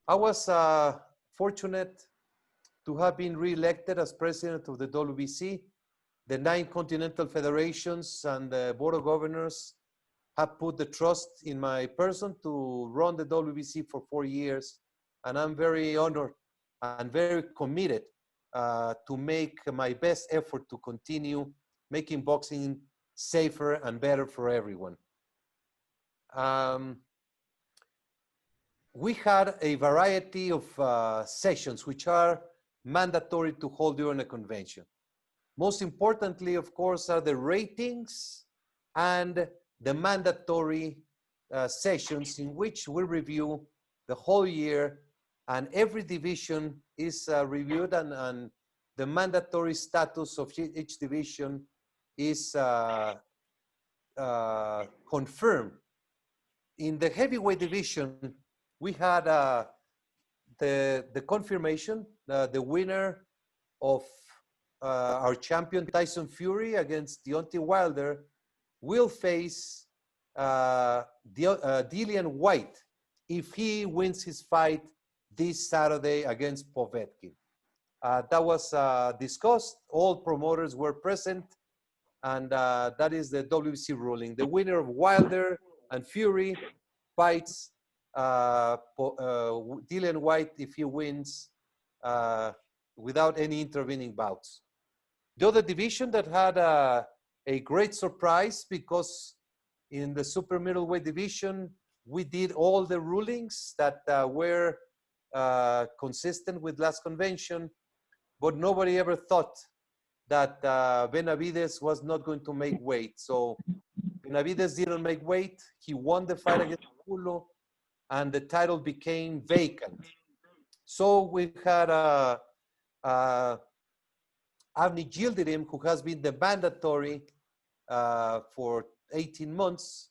I was fortunate to have been re-elected as president of the WBC. The 9 continental federations and the board of governors have put the trust in my person to run the WBC for 4 years. And I'm very honored and very committed to make my best effort to continue making boxing safer and better for everyone. We had a variety of sessions which are mandatory to hold during a convention. Most importantly, of course, are the ratings and the mandatory sessions in which we review the whole year, and every division is reviewed, and the mandatory status of each division is confirmed. In the heavyweight division, we had the confirmation, the winner of our champion Tyson Fury against Deontay Wilder will face Dillian Whyte if he wins his fight this Saturday against Povetkin. That was discussed. All promoters were present, and that is the WBC ruling. The winner of Wilder and Fury fights Dillian Whyte if he wins without any intervening bouts. The other division that had a great surprise, because in the super middleweight division, we did all the rulings that were consistent with last convention, but nobody ever thought that Benavidez was not going to make weight. So Benavidez didn't make weight. He won the fight against Angulo, and the title became vacant. So we had Avni Yildirim, who has been the mandatory for 18 months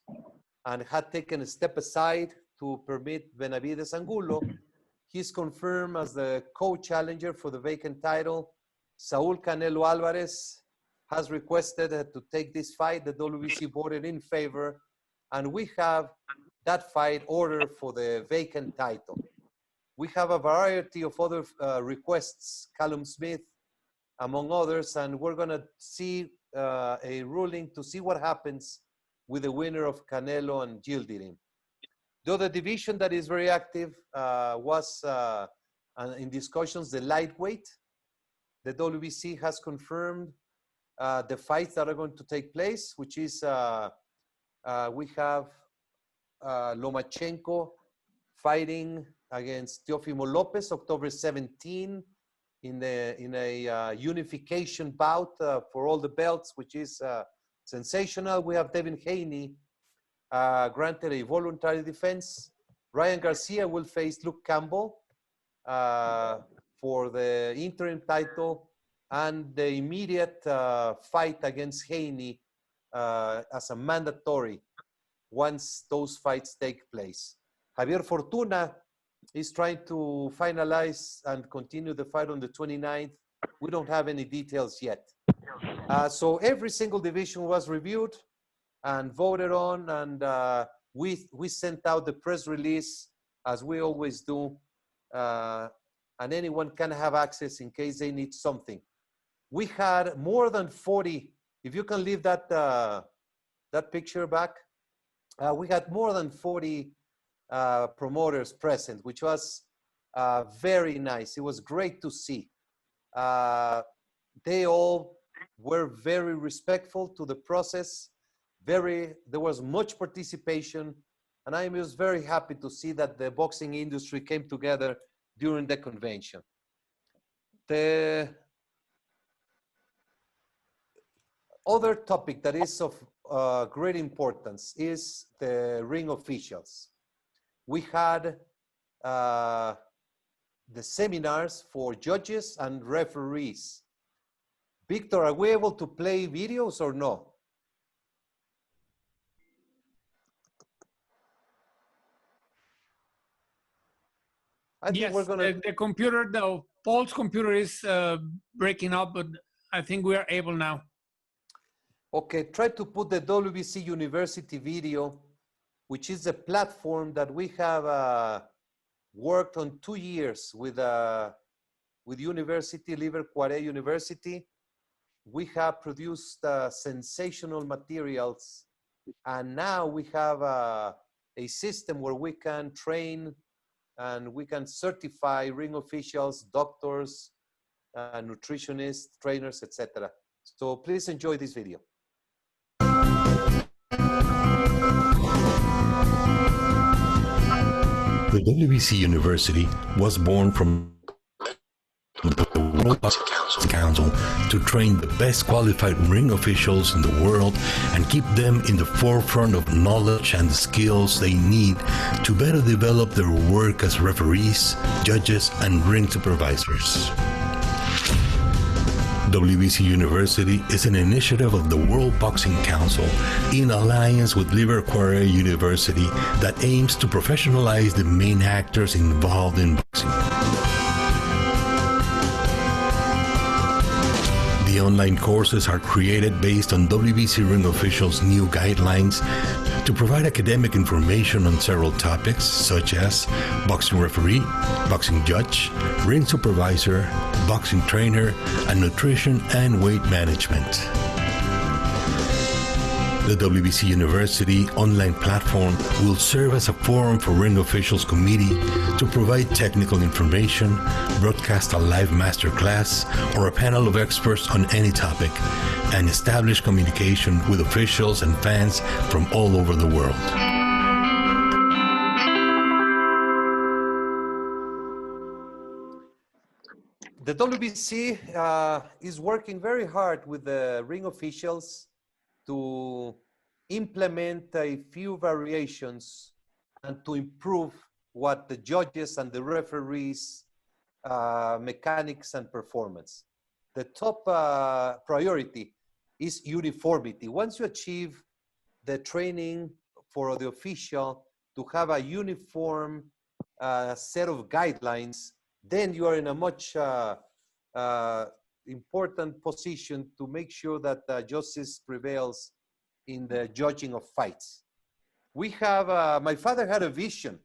and had taken a step aside to permit Benavidez Angulo. He's confirmed as the co-challenger for the vacant title. Saul Canelo Alvarez has requested to take this fight. The WBC voted in favor, and we have that fight ordered for the vacant title. We have a variety of other requests, Callum Smith, among others, and we're going to see a ruling to see what happens with the winner of Canelo and Yildirim. The other division that is very active was in discussions, the lightweight. The WBC has confirmed the fights that are going to take place, which is we have Lomachenko fighting against Teofimo Lopez, October 17, in a unification bout for all the belts, which is sensational. We have Devin Haney granted a voluntary defense. Ryan Garcia will face Luke Campbell for the interim title, and the immediate fight against Haney as a mandatory once those fights take place. Javier Fortuna is trying to finalize and continue the fight on the 29th. We don't have any details yet. So every single division was reviewed and voted on, and we sent out the press release as we always do, and anyone can have access in case they need something. We had more than 40, if you can leave that, that picture back, we had more than 40 promoters present, which was very nice. It was great to see. They all were very respectful to the process. There was much participation, and I was very happy to see that the boxing industry came together during the convention. The other topic that is of great importance is the ring officials. We had the seminars for judges and referees. Victor, are we able to play videos or no? I think we're gonna... the computer, the Paul's computer is breaking up, but I think we are able now. Okay, try to put the WBC University video, which is a platform that we have worked on 2 years with University, Liber Cuare University. We have produced sensational materials, and now we have a system where we can train and we can certify ring officials, doctors, nutritionists, trainers, etc. So please enjoy this video. The WBC University was born from the World Boxing Council to train the best qualified ring officials in the world and keep them in the forefront of knowledge and the skills they need to better develop their work as referees, judges, and ring supervisors. WBC University is an initiative of the World Boxing Council in alliance with Liber Cuare University that aims to professionalize the main actors involved in boxing. The online courses are created based on WBC ring officials' new guidelines to provide academic information on several topics such as boxing referee, boxing judge, ring supervisor, boxing trainer, and nutrition and weight management. The WBC University online platform will serve as a forum for ring officials committee to provide technical information, broadcast a live masterclass or a panel of experts on any topic, and establish communication with officials and fans from all over the world. The WBC is working very hard with the ring officials to implement a few variations and to improve what the judges and the referees mechanics and performance. The top priority is uniformity. Once you achieve the training for the official to have a uniform set of guidelines, then you are in a much important position to make sure that justice prevails in the judging of fights. We have, my father had a vision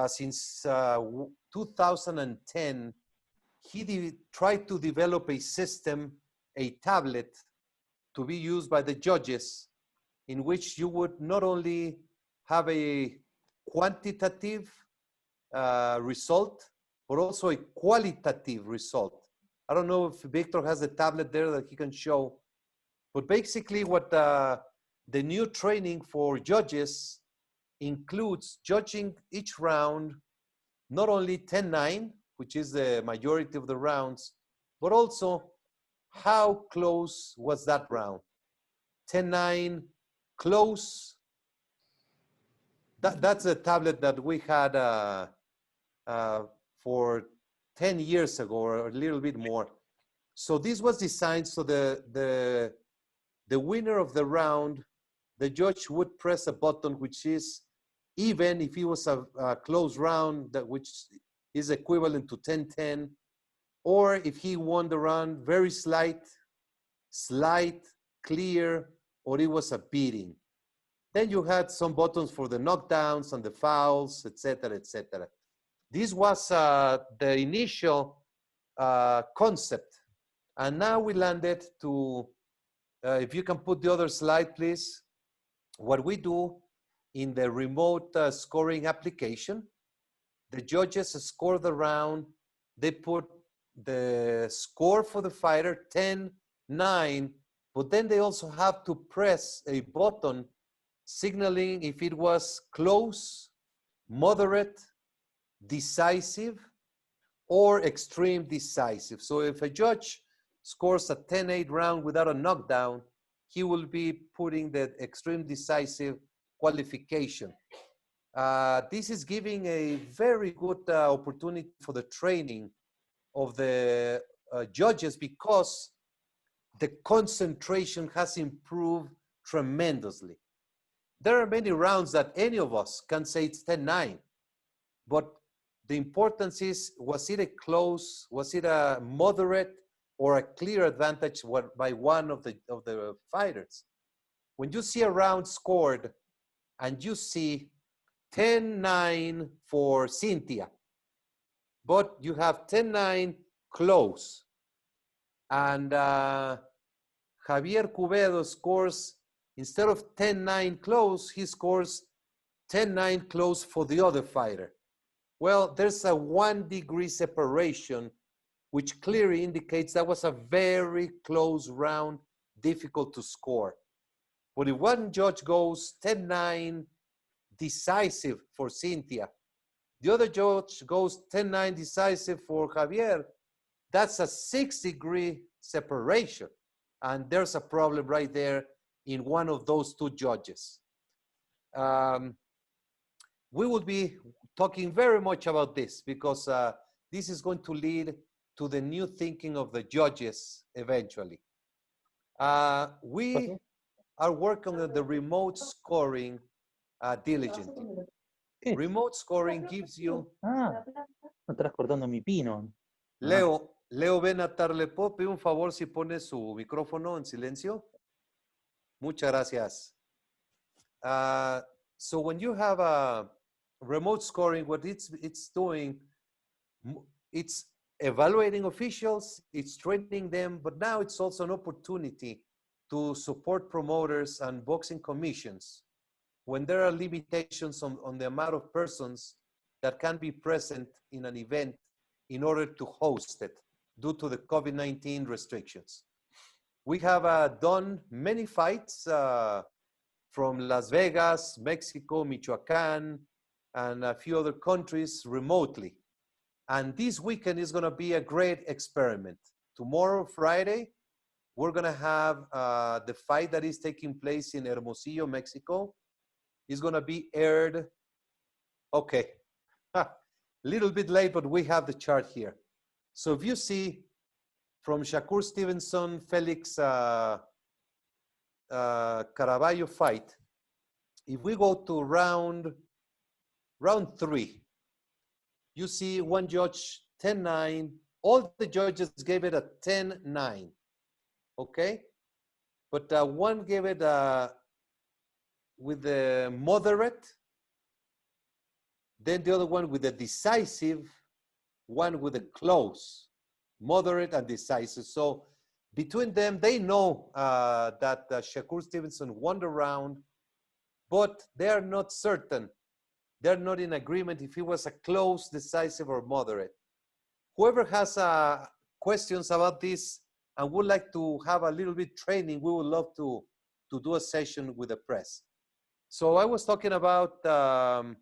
since 2010. He tried to develop a system, a tablet, to be used by the judges, in which you would not only have a quantitative result, but also a qualitative result. I don't know if Victor has a tablet there that he can show, but basically what the new training for judges includes judging each round, not only 10-9, which is the majority of the rounds, but also how close was that round. 10-9, close. That's a tablet that we had for 10 years ago or a little bit more. So this was designed so the winner of the round, the judge would press a button which is even if it was a close round, which is equivalent to 10-10, or if he won the round very slight, clear, or it was a beating. Then you had some buttons for the knockdowns and the fouls, etc., etc. This was the initial concept. And now we landed to, if you can put the other slide, please. What we do in the remote scoring application, the judges score the round. They put the score for the fighter, 10-9, but then they also have to press a button signaling if it was close, moderate, decisive, or extreme decisive. So if a judge scores a 10-8 round without a knockdown, he will be putting the extreme decisive qualification. This is giving a very good opportunity for the training of the judges because the concentration has improved tremendously. There are many rounds that any of us can say it's 10-9, but the importance is, was it a close, was it a moderate or a clear advantage by one of the fighters? When you see a round scored and you see 10-9 for Cynthia, but you have 10-9 close. And Javier Cubedo scores, instead of 10-9 close, he scores 10-9 close for the other fighter. Well, there's a 1 degree separation, which clearly indicates that was a very close round, difficult to score. But if one judge goes 10-9 decisive for Cynthia, the other judge goes 10-9 decisive for Javier, that's a 6 degree separation. And there's a problem right there in one of those two judges. We will be talking very much about this because this is going to lead to the new thinking of the judges eventually. We are working on the remote scoring diligently. Remote scoring gives you... no estarás cortando mi pino. Leo Benatar, ¿le puedo pedir un favor si pone su micrófono en silencio? Muchas gracias. So when you have a remote scoring, what it's doing, it's evaluating officials, it's training them, but now it's also an opportunity to support promoters and boxing commissions when there are limitations on the amount of persons that can be present in an event in order to host it due to the COVID-19 restrictions. We have done many fights from Las Vegas, Mexico, Michoacán, and a few other countries remotely. And this weekend is gonna be a great experiment. Tomorrow, Friday, we're gonna have the fight that is taking place in Hermosillo, Mexico. It's gonna be aired, okay, a little bit late, but we have the chart here. So if you see from Shakur Stevenson, Felix Caraballo fight, if we go to round 3, you see one judge 10-9, all the judges gave it a 10-9, okay? But one gave it with the moderate, then the other one with the decisive, one with the close, moderate and decisive. So between them, they know that Shakur Stevenson won the round, but they are not certain. They're not in agreement if it was a close, decisive, or moderate. Whoever has questions about this and would like to have a little bit training, we would love to do a session with the press. So I was talking about the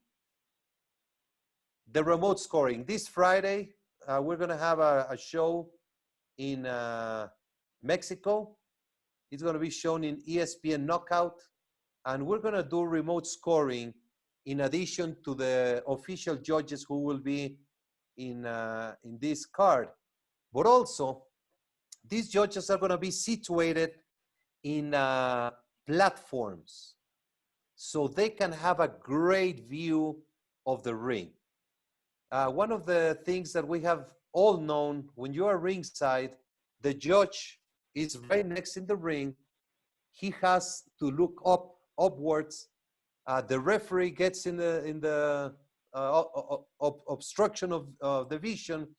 remote scoring. This Friday, we're gonna have a show in Mexico. It's gonna be shown in ESPN Knockout, and we're gonna do remote scoring in addition to the official judges who will be in this card. But also, these judges are gonna be situated in platforms, so they can have a great view of the ring. One of the things that we have all known, when you are ringside, the judge is right next in the ring. He has to look upwards. The referee gets in the obstruction of the vision,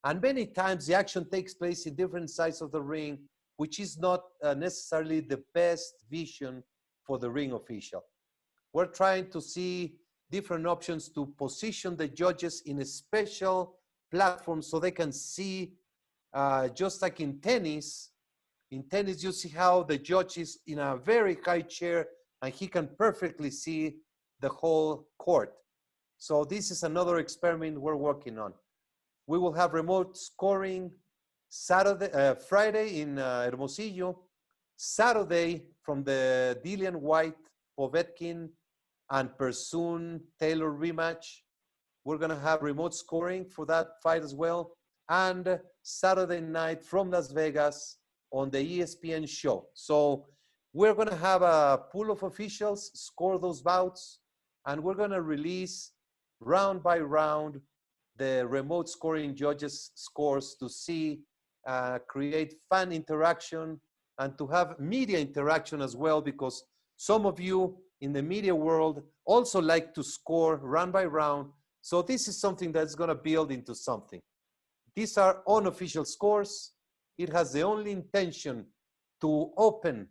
and many times the action takes place in different sides of the ring, which is not necessarily the best vision for the ring official. We're trying to see different options to position the judges in a special platform so they can see, just like in tennis. In tennis, you see how the judge is in a very high chair and he can perfectly see the whole court. So this is another experiment we're working on. We will have remote scoring Friday in Hermosillo, Saturday from the Dillian Whyte-Povetkin and Persoon Taylor rematch. We're gonna have remote scoring for that fight as well. And Saturday night from Las Vegas on the ESPN show. So we're gonna have a pool of officials score those bouts, and we're gonna release round by round the remote scoring judges' scores to see, create fan interaction and to have media interaction as well, because some of you in the media world also like to score round by round. So this is something that's going to build into something. These are unofficial scores. It has the only intention to open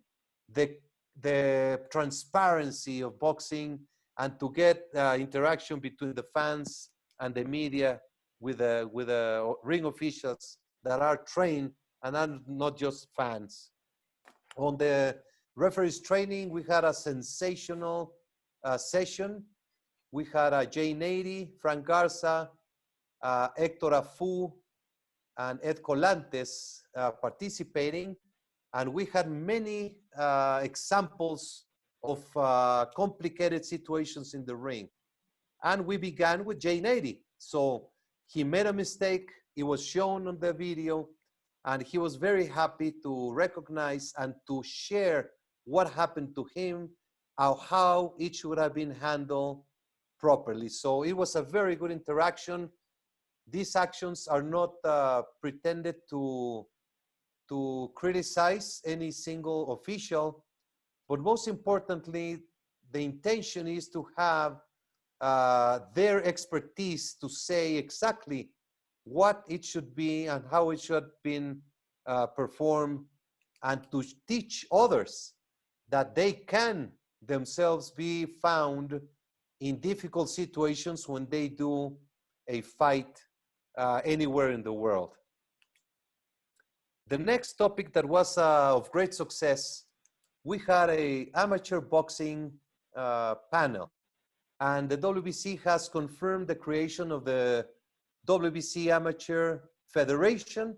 the transparency of boxing and to get interaction between the fans and the media with the ring officials that are trained and are not just fans. On the referees training, we had a sensational session. We had Jay Nady, Frank Garza, Hector Afu, and Ed Colantes participating. And we had many examples of complicated situations in the ring. And we began with Jay Nady. So he made a mistake. It was shown on the video. And he was very happy to recognize and to share what happened to him, how it should have been handled properly. So it was a very good interaction. These actions are not pretended to criticize any single official, but most importantly, the intention is to have their expertise to say exactly what it should be and how it should have been performed, and to teach others that they can themselves be found in difficult situations when they do a fight anywhere in the world. The next topic that was of great success, we had an amateur boxing panel, and the WBC has confirmed the creation of the WBC Amateur Federation.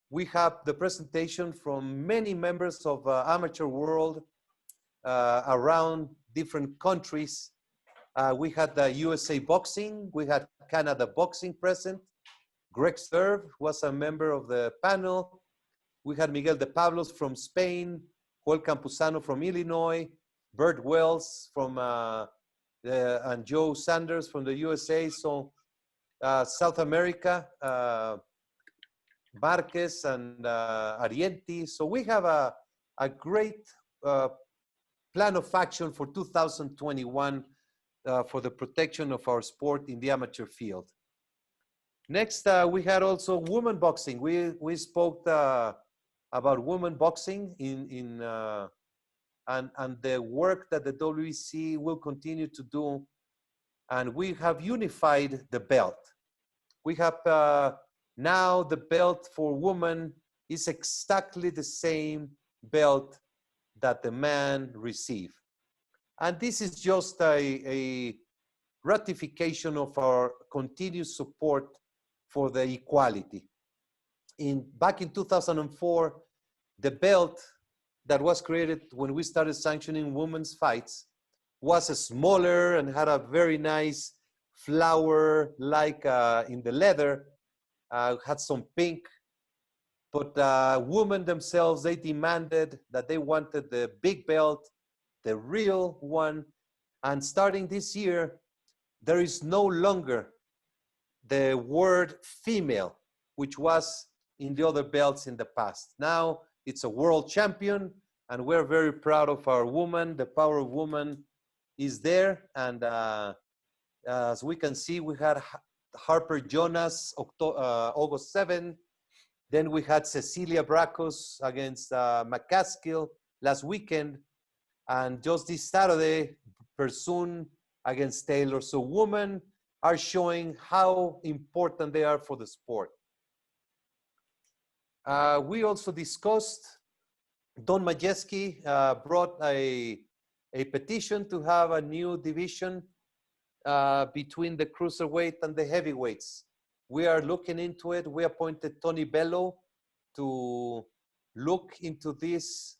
We have the presentation from many members of amateur world around different countries. We had the USA Boxing, we had Canada Boxing present. Greg Serve was a member of the panel. We had Miguel de Pablos from Spain, Joel Campuzano from Illinois, Bert Wells from and Joe Sanders from the USA. So South America, Marquez and Arienti. So we have a great plan of action for 2021 for the protection of our sport in the amateur field. Next, we had also women boxing. We spoke about women boxing and the work that the WBC will continue to do. And we have unified the belt. We have now the belt for women is exactly the same belt that the man received. And this is just a ratification of our continued support for the equality. Back in 2004, the belt that was created when we started sanctioning women's fights was smaller and had a very nice flower like in the leather, had some pink, but women themselves, they demanded that they wanted the big belt, the real one. And starting this year, there is no longer the word female, which was in the other belts in the past. Now it's a world champion, and we're very proud of our woman. The power of woman is there. And as we can see, we had Harper Jonas, August 7. Then we had Cecilia Bracos against McCaskill last weekend. And just this Saturday, Persoon against Taylor. So women are showing how important they are for the sport. We also discussed, Don Majewski brought a petition to have a new division between the cruiserweight and the heavyweights. We are looking into it. We appointed Tony Bello to look into this,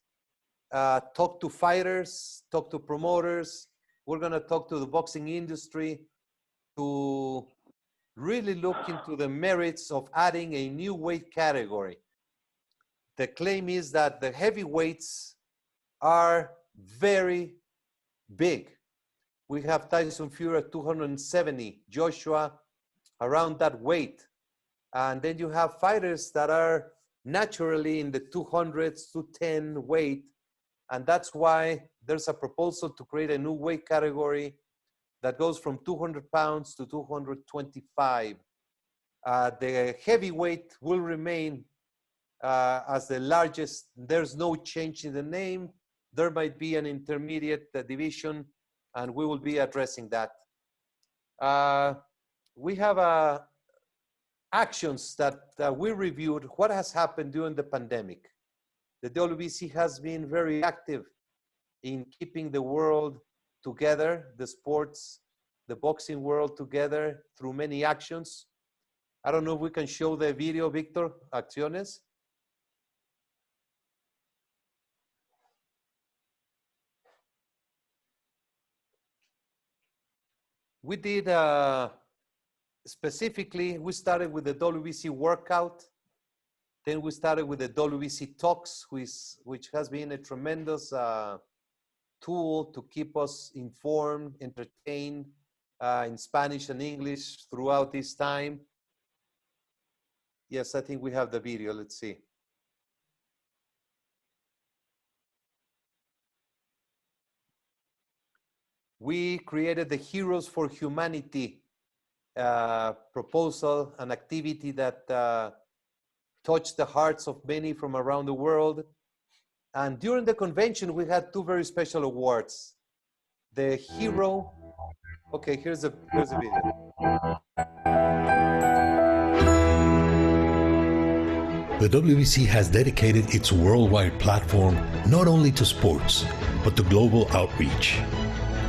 talk to fighters, talk to promoters. We're gonna talk to the boxing industry to really look into the merits of adding a new weight category. The claim is that the heavyweights are very big. We have Tyson Fury at 270, Joshua around that weight. And then you have fighters that are naturally in the 200s to 10 weight. And that's why there's a proposal to create a new weight category that goes from 200 pounds to 225. The heavyweight will remain as the largest. There's no change in the name. There might be an intermediate division, and we will be addressing that. We have actions that we reviewed. What has happened during the pandemic? The WBC has been very active in keeping the world together, the sports, the boxing world together through many actions. I don't know if we can show the video, Victor, acciones. We did, specifically, we started with the WBC workout. Then we started with the WBC Talks, which has been a tremendous tool to keep us informed, entertained in Spanish and English throughout this time. Yes, I think we have the video. Let's see. We created the Heroes for Humanity proposal, an activity that touched the hearts of many from around the world. And during the convention, we had two very special awards. The hero, okay, here's the video. The WBC has dedicated its worldwide platform not only to sports, but to global outreach.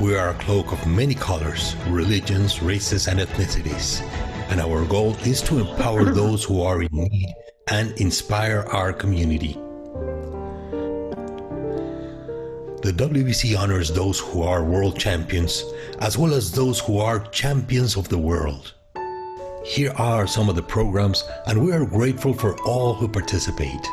We are a cloak of many colors, religions, races, and ethnicities, and our goal is to empower those who are in need and inspire our community. The WBC honors those who are world champions, as well as those who are champions of the world. Here are some of the programs, and we are grateful for all who participate.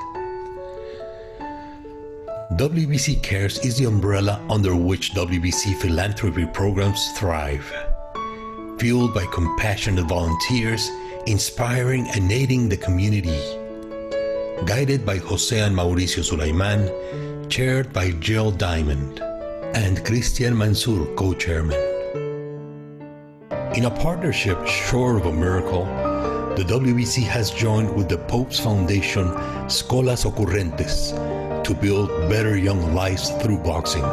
WBC Cares is the umbrella under which WBC philanthropy programs thrive. Fueled by compassionate volunteers, inspiring and aiding the community. Guided by Jose and Mauricio Sulaiman, chaired by Jill Diamond, and Christian Mansour, co-chairman. In a partnership short of a miracle, the WBC has joined with the Pope's Foundation Escolas Ocurrentes to build better young lives through boxing.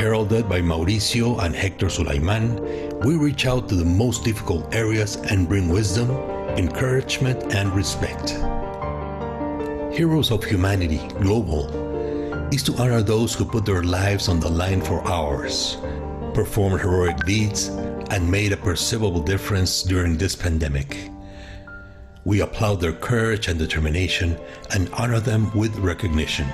Heralded by Mauricio and Hector Sulaiman, we reach out to the most difficult areas and bring wisdom, encouragement, and respect. Heroes of Humanity Global is to honor those who put their lives on the line for ours, performed heroic deeds, and made a perceivable difference during this pandemic. We applaud their courage and determination and honor them with recognition.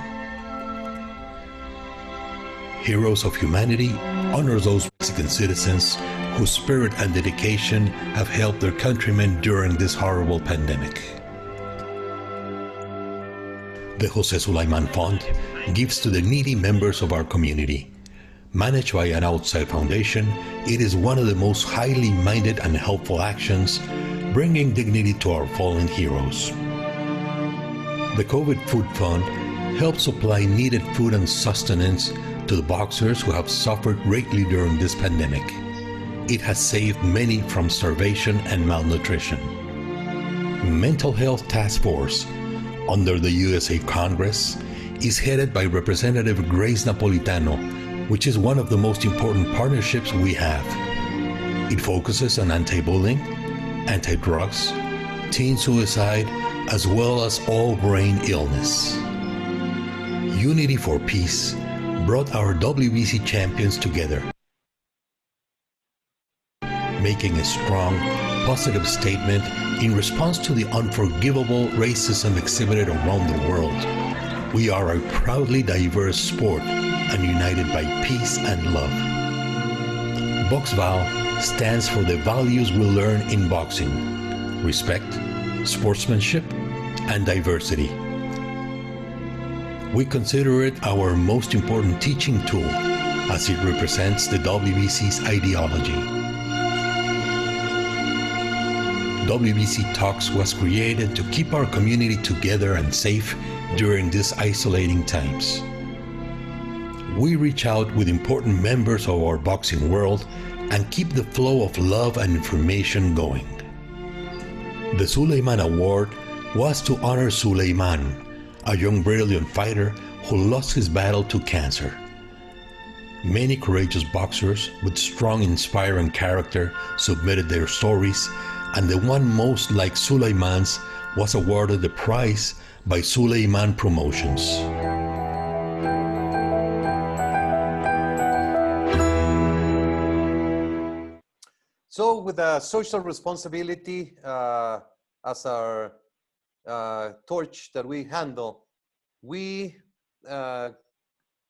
Heroes of Humanity honors those Mexican citizens whose spirit and dedication have helped their countrymen during this horrible pandemic. The Jose Sulaiman Fund gives to the needy members of our community. Managed by an outside foundation, it is one of the most highly minded and helpful actions, bringing dignity to our fallen heroes. The COVID Food Fund helps supply needed food and sustenance to the boxers who have suffered greatly during this pandemic. It has saved many from starvation and malnutrition. Mental Health Task Force, under the USA Congress, is headed by Representative Grace Napolitano, which is one of the most important partnerships we have. It focuses on anti-bullying, anti-drugs, teen suicide, as well as all brain illness. Unity for Peace brought our WBC champions together, making a strong, positive statement in response to the unforgivable racism exhibited around the world. We are a proudly diverse sport and united by peace and love. BoxVal stands for the values we learn in boxing: respect, sportsmanship, and diversity. We consider it our most important teaching tool as it represents the WBC's ideology. WBC Talks was created to keep our community together and safe during these isolating times. we reach out with important members of our boxing world and keep the flow of love and information going. The Sulaiman Award was to honor Sulaiman, a young Brazilian fighter who lost his battle to cancer. Many courageous boxers with strong, inspiring character submitted their stories, and the one most like Sulaiman's was awarded the prize by Sulaiman Promotions. So with a social responsibility as our torch that we handle, we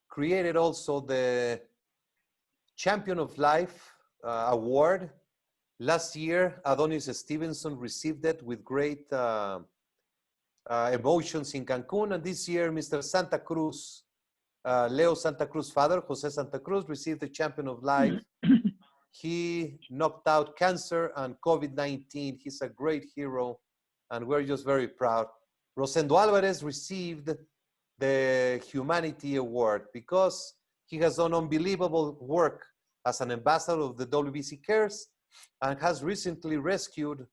created also the Champion of Life award. Last year, Adonis Stevenson received it with great emotions in Cancun, and this year, Mr. Santa Cruz, Leo Santa Cruz' father, Jose Santa Cruz, received the Champion of Life. He knocked out cancer and COVID-19. He's a great hero, and we're just very proud. Rosendo Alvarez received the Humanity Award because he has done unbelievable work as an ambassador of the WBC Cares and has recently rescued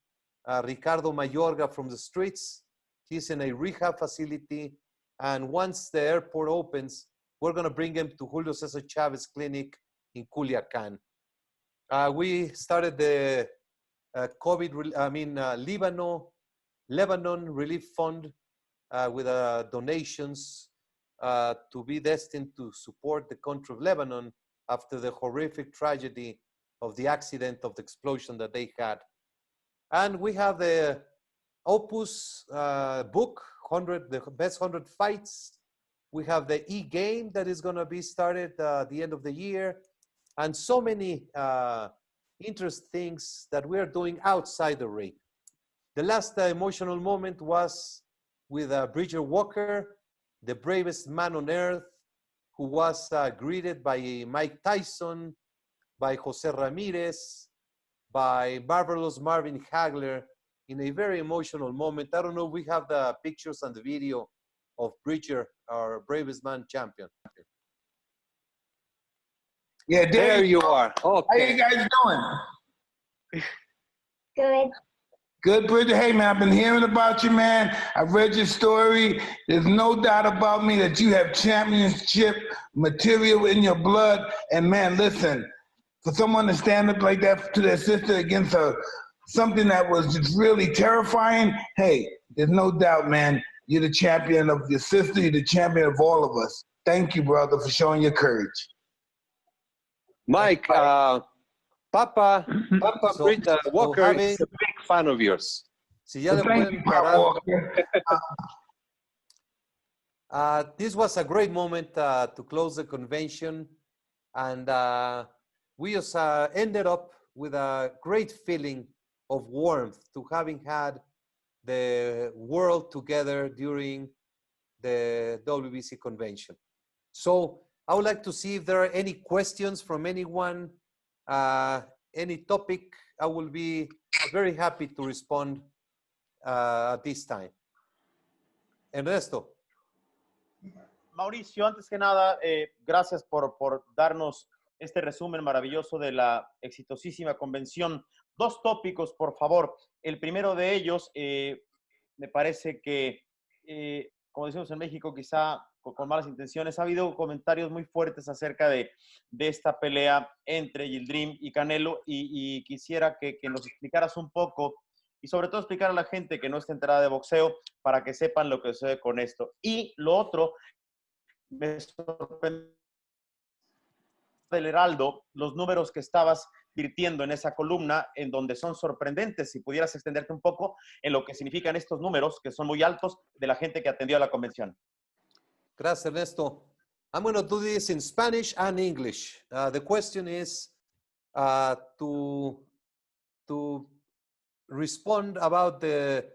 Ricardo Mayorga from the streets. He's in a rehab facility, and once the airport opens, we're going to bring him to Julio Cesar Chavez Clinic in Culiacan. We started the Lebanon Relief Fund with donations to be destined to support the country of Lebanon after the horrific tragedy of the accident of the explosion that they had. And we have the Opus book, the best 100 fights. We have the e-game that is going to be started at the end of the year. And so many interesting things that we are doing outside the ring. The last emotional moment was with Bridger Walker, the bravest man on earth, who was greeted by Mike Tyson, by Jose Ramirez, by marvelous Marvin Hagler in a very emotional moment. I don't know if we have the pictures and the video of Bridger, our bravest man champion. Yeah, there you are. Okay. How you guys doing? Good. Good, Bridget. Hey, man, I've been hearing about you, man. I've read your story. There's no doubt about me that you have championship material in your blood. And, man, listen, for someone to stand up like that to their sister against something that was just really terrifying, hey, there's no doubt, man, you're the champion of your sister. You're the champion of all of us. Thank you, brother, for showing your courage. Mike, Papa Walker is a big fan of yours. Si ya le pueden parar. This was a great moment to close the convention, and we just ended up with a great feeling of warmth to having had the world together during the WBC convention. So I would like to see if there are any questions from anyone, any topic. I will be very happy to respond at this time. Ernesto. Mauricio, antes que nada, gracias por darnos este resumen maravilloso de la exitosísima convención. Dos tópicos, por favor. El primero de ellos, me parece que, como decimos en México, quizá con malas intenciones, ha habido comentarios muy fuertes acerca de esta pelea entre Yildirim y Canelo, y quisiera que nos explicaras un poco, y sobre todo explicar a la gente que no está enterada de boxeo, para que sepan lo que sucede con esto. Y lo otro, me sorprendió del Heraldo, los números que estabas virtiendo en esa columna, en donde son sorprendentes. Si pudieras extenderte un poco en lo que significan estos números, que son muy altos, de la gente que atendió a la convención. Gracias, Ernesto. I'm going to do this in Spanish and English. The question is to respond about the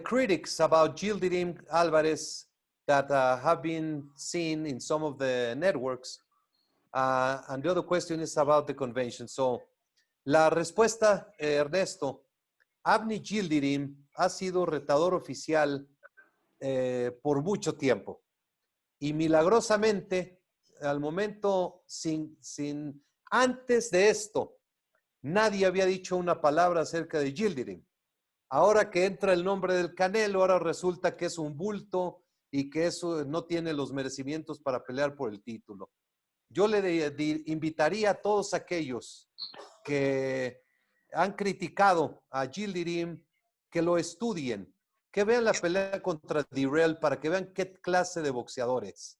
critics about Yildirim Alvarez that have been seen in some of the networks. And the other question is about the convention. So, la respuesta, Ernesto, Avni Yildirim ha sido retador oficial por mucho tiempo. Y milagrosamente, al momento, antes de esto, nadie había dicho una palabra acerca de Yildirim. Ahora que entra el nombre del Canelo, ahora resulta que es un bulto y que eso no tiene los merecimientos para pelear por el título. Yo le invitaría a todos aquellos que han criticado a Yildirim que lo estudien, que vean la pelea contra Dirrell para que vean qué clase de boxeador es.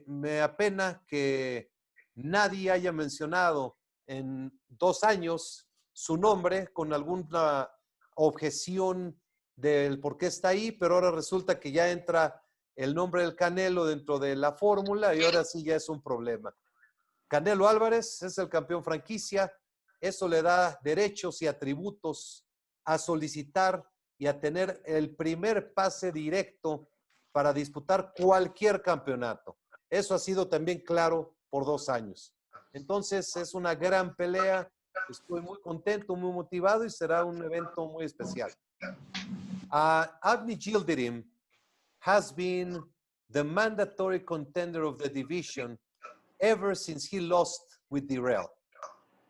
Me apena que nadie haya mencionado en 2 años su nombre con alguna objeción del por qué está ahí, pero ahora resulta que ya entra el nombre del Canelo dentro de la fórmula y ahora sí ya es un problema. Canelo Álvarez es el campeón franquicia, eso le da derechos y atributos a solicitar y a tener el primer pase directo para disputar cualquier campeonato. Eso ha sido también claro por 2 años. Entonces es una gran pelea, estoy muy contento, muy motivado y será un evento muy especial. Avni Yildirim has been the mandatory contender of the division ever since he lost with Dirrell.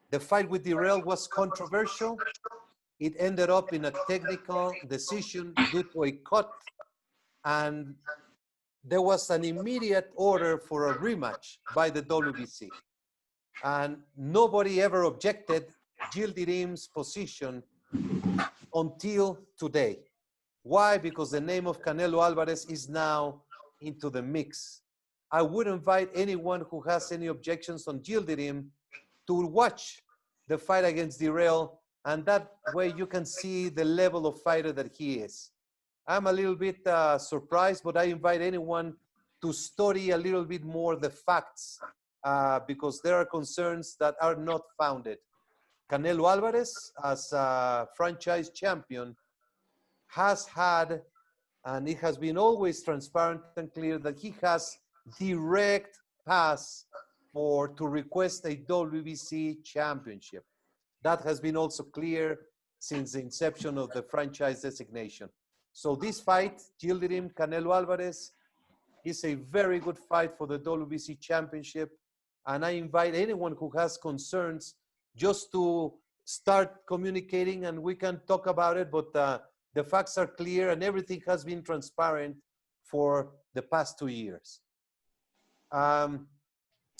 The fight with Dirrell was controversial. It ended up in a technical decision due to a cut, and there was an immediate order for a rematch by the WBC. And nobody ever objected Yildirim's position until today. Why? Because the name of Canelo Alvarez is now into the mix. I would invite anyone who has any objections on Yildirim to watch the fight against Dirrell, and that way you can see the level of fighter that he is. I'm a little bit surprised, but I invite anyone to study a little bit more the facts because there are concerns that are not founded. Canelo Alvarez, as a franchise champion, has had, and it has been always transparent and clear that he has direct pass to request a WBC championship. That has been also clear since the inception of the franchise designation. So this fight, Yildirim Canelo Alvarez, is a very good fight for the WBC championship. And I invite anyone who has concerns just to start communicating and we can talk about it, but the facts are clear and everything has been transparent for the past 2 years.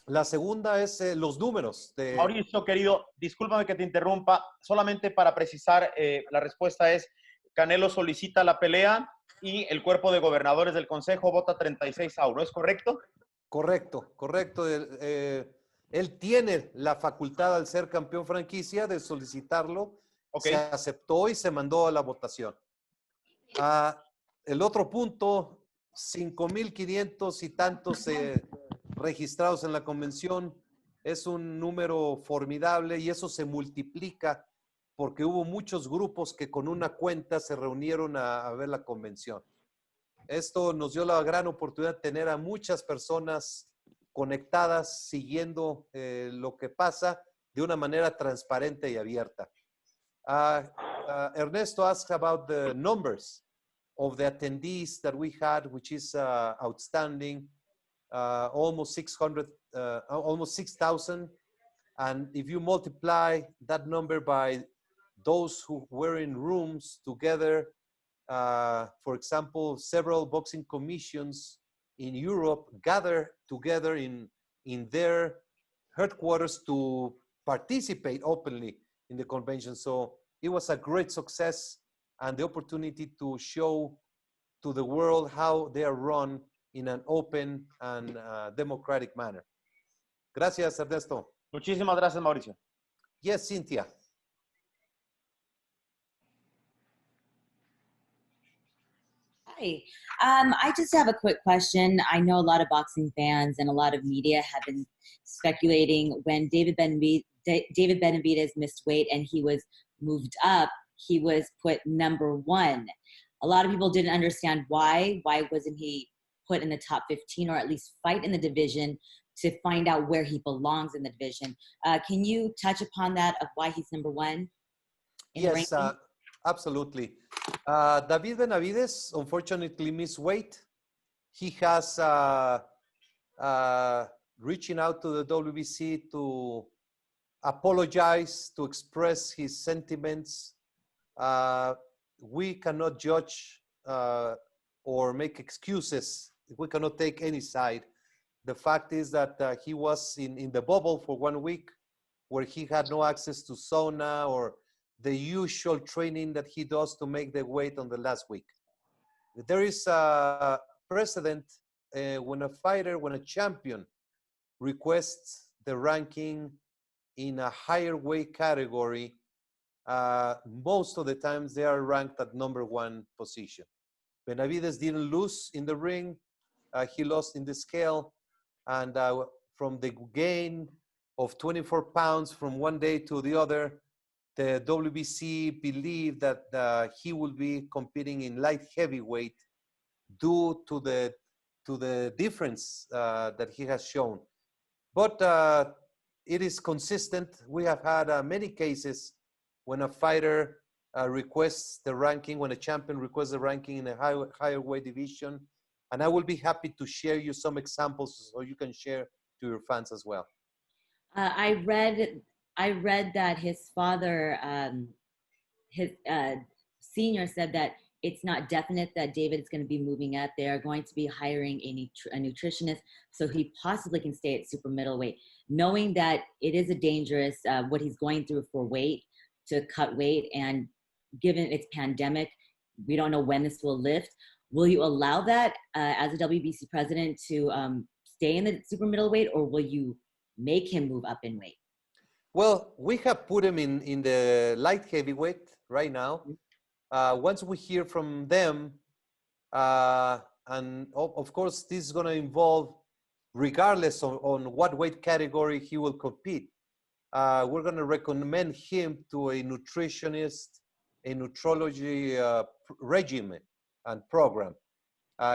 La segunda es los números. Mauricio, querido, discúlpame que te interrumpa. Solamente para precisar, la respuesta es Canelo solicita la pelea y el cuerpo de gobernadores del consejo vota 36-1. ¿Es correcto? Correcto, correcto. Él tiene la facultad al ser campeón franquicia de solicitarlo. Okay. Se aceptó y se mandó a la votación. El otro punto, 5,500 y tantos registrados en la convención, es un número formidable y eso se multiplica porque hubo muchos grupos que con una cuenta se reunieron a ver la convención. Esto nos dio la gran oportunidad de tener a muchas personas conectadas, siguiendo lo que pasa de una manera transparente y abierta. Ernesto asked about the numbers of the attendees that we had, which is outstanding, almost 600, almost 6,000. And if you multiply that number by those who were in rooms together, for example, several boxing commissions in Europe gather together in their headquarters to participate openly in the convention. So it was a great success and the opportunity to show to the world how they are run in an open and democratic manner. Gracias, Ernesto. Muchísimas gracias, Mauricio. Yes, Cynthia. Hi. I just have a quick question. I know a lot of boxing fans and a lot of media have been speculating when David Benavidez missed weight and he was moved up, he was put #1. A lot of people didn't understand why. Why wasn't he put in the top 15 or at least fight in the division to find out where he belongs in the division? Can you touch upon that of why he's #1? Yes, absolutely. David Benavidez unfortunately missed weight. He has reaching out to the WBC to apologize, to express his sentiments. We cannot judge or make excuses. We cannot take any side. The fact is that he was in the bubble for 1 week where he had no access to sauna or the usual training that he does to make the weight on the last week. There is a precedent when a champion requests the ranking in a higher weight category, most of the times they are ranked at #1 position. Benavidez didn't lose in the ring. He lost in the scale. And from the gain of 24 pounds from one day to the other, the WBC believed that he will be competing in light heavyweight due to the difference that he has shown. But it is consistent. We have had many cases when a fighter requests the ranking, when a champion requests the ranking in a higher weight division. And I will be happy to share you some examples so you can share to your fans as well. I read that his father, his senior, said that it's not definite that David is going to be moving up. They are going to be hiring a nutritionist so he possibly can stay at super middleweight, knowing that it is a dangerous, what he's going through for weight, to cut weight. And given it's pandemic, we don't know when this will lift. Will you allow that as a WBC president to stay in the super middleweight, or will you make him move up in weight? Well, we have put him in the light heavyweight right now. Once we hear from them, and of course, this is going to involve, regardless on what weight category he will compete, we're going to recommend him to a nutritionist, a nutrology regimen and program.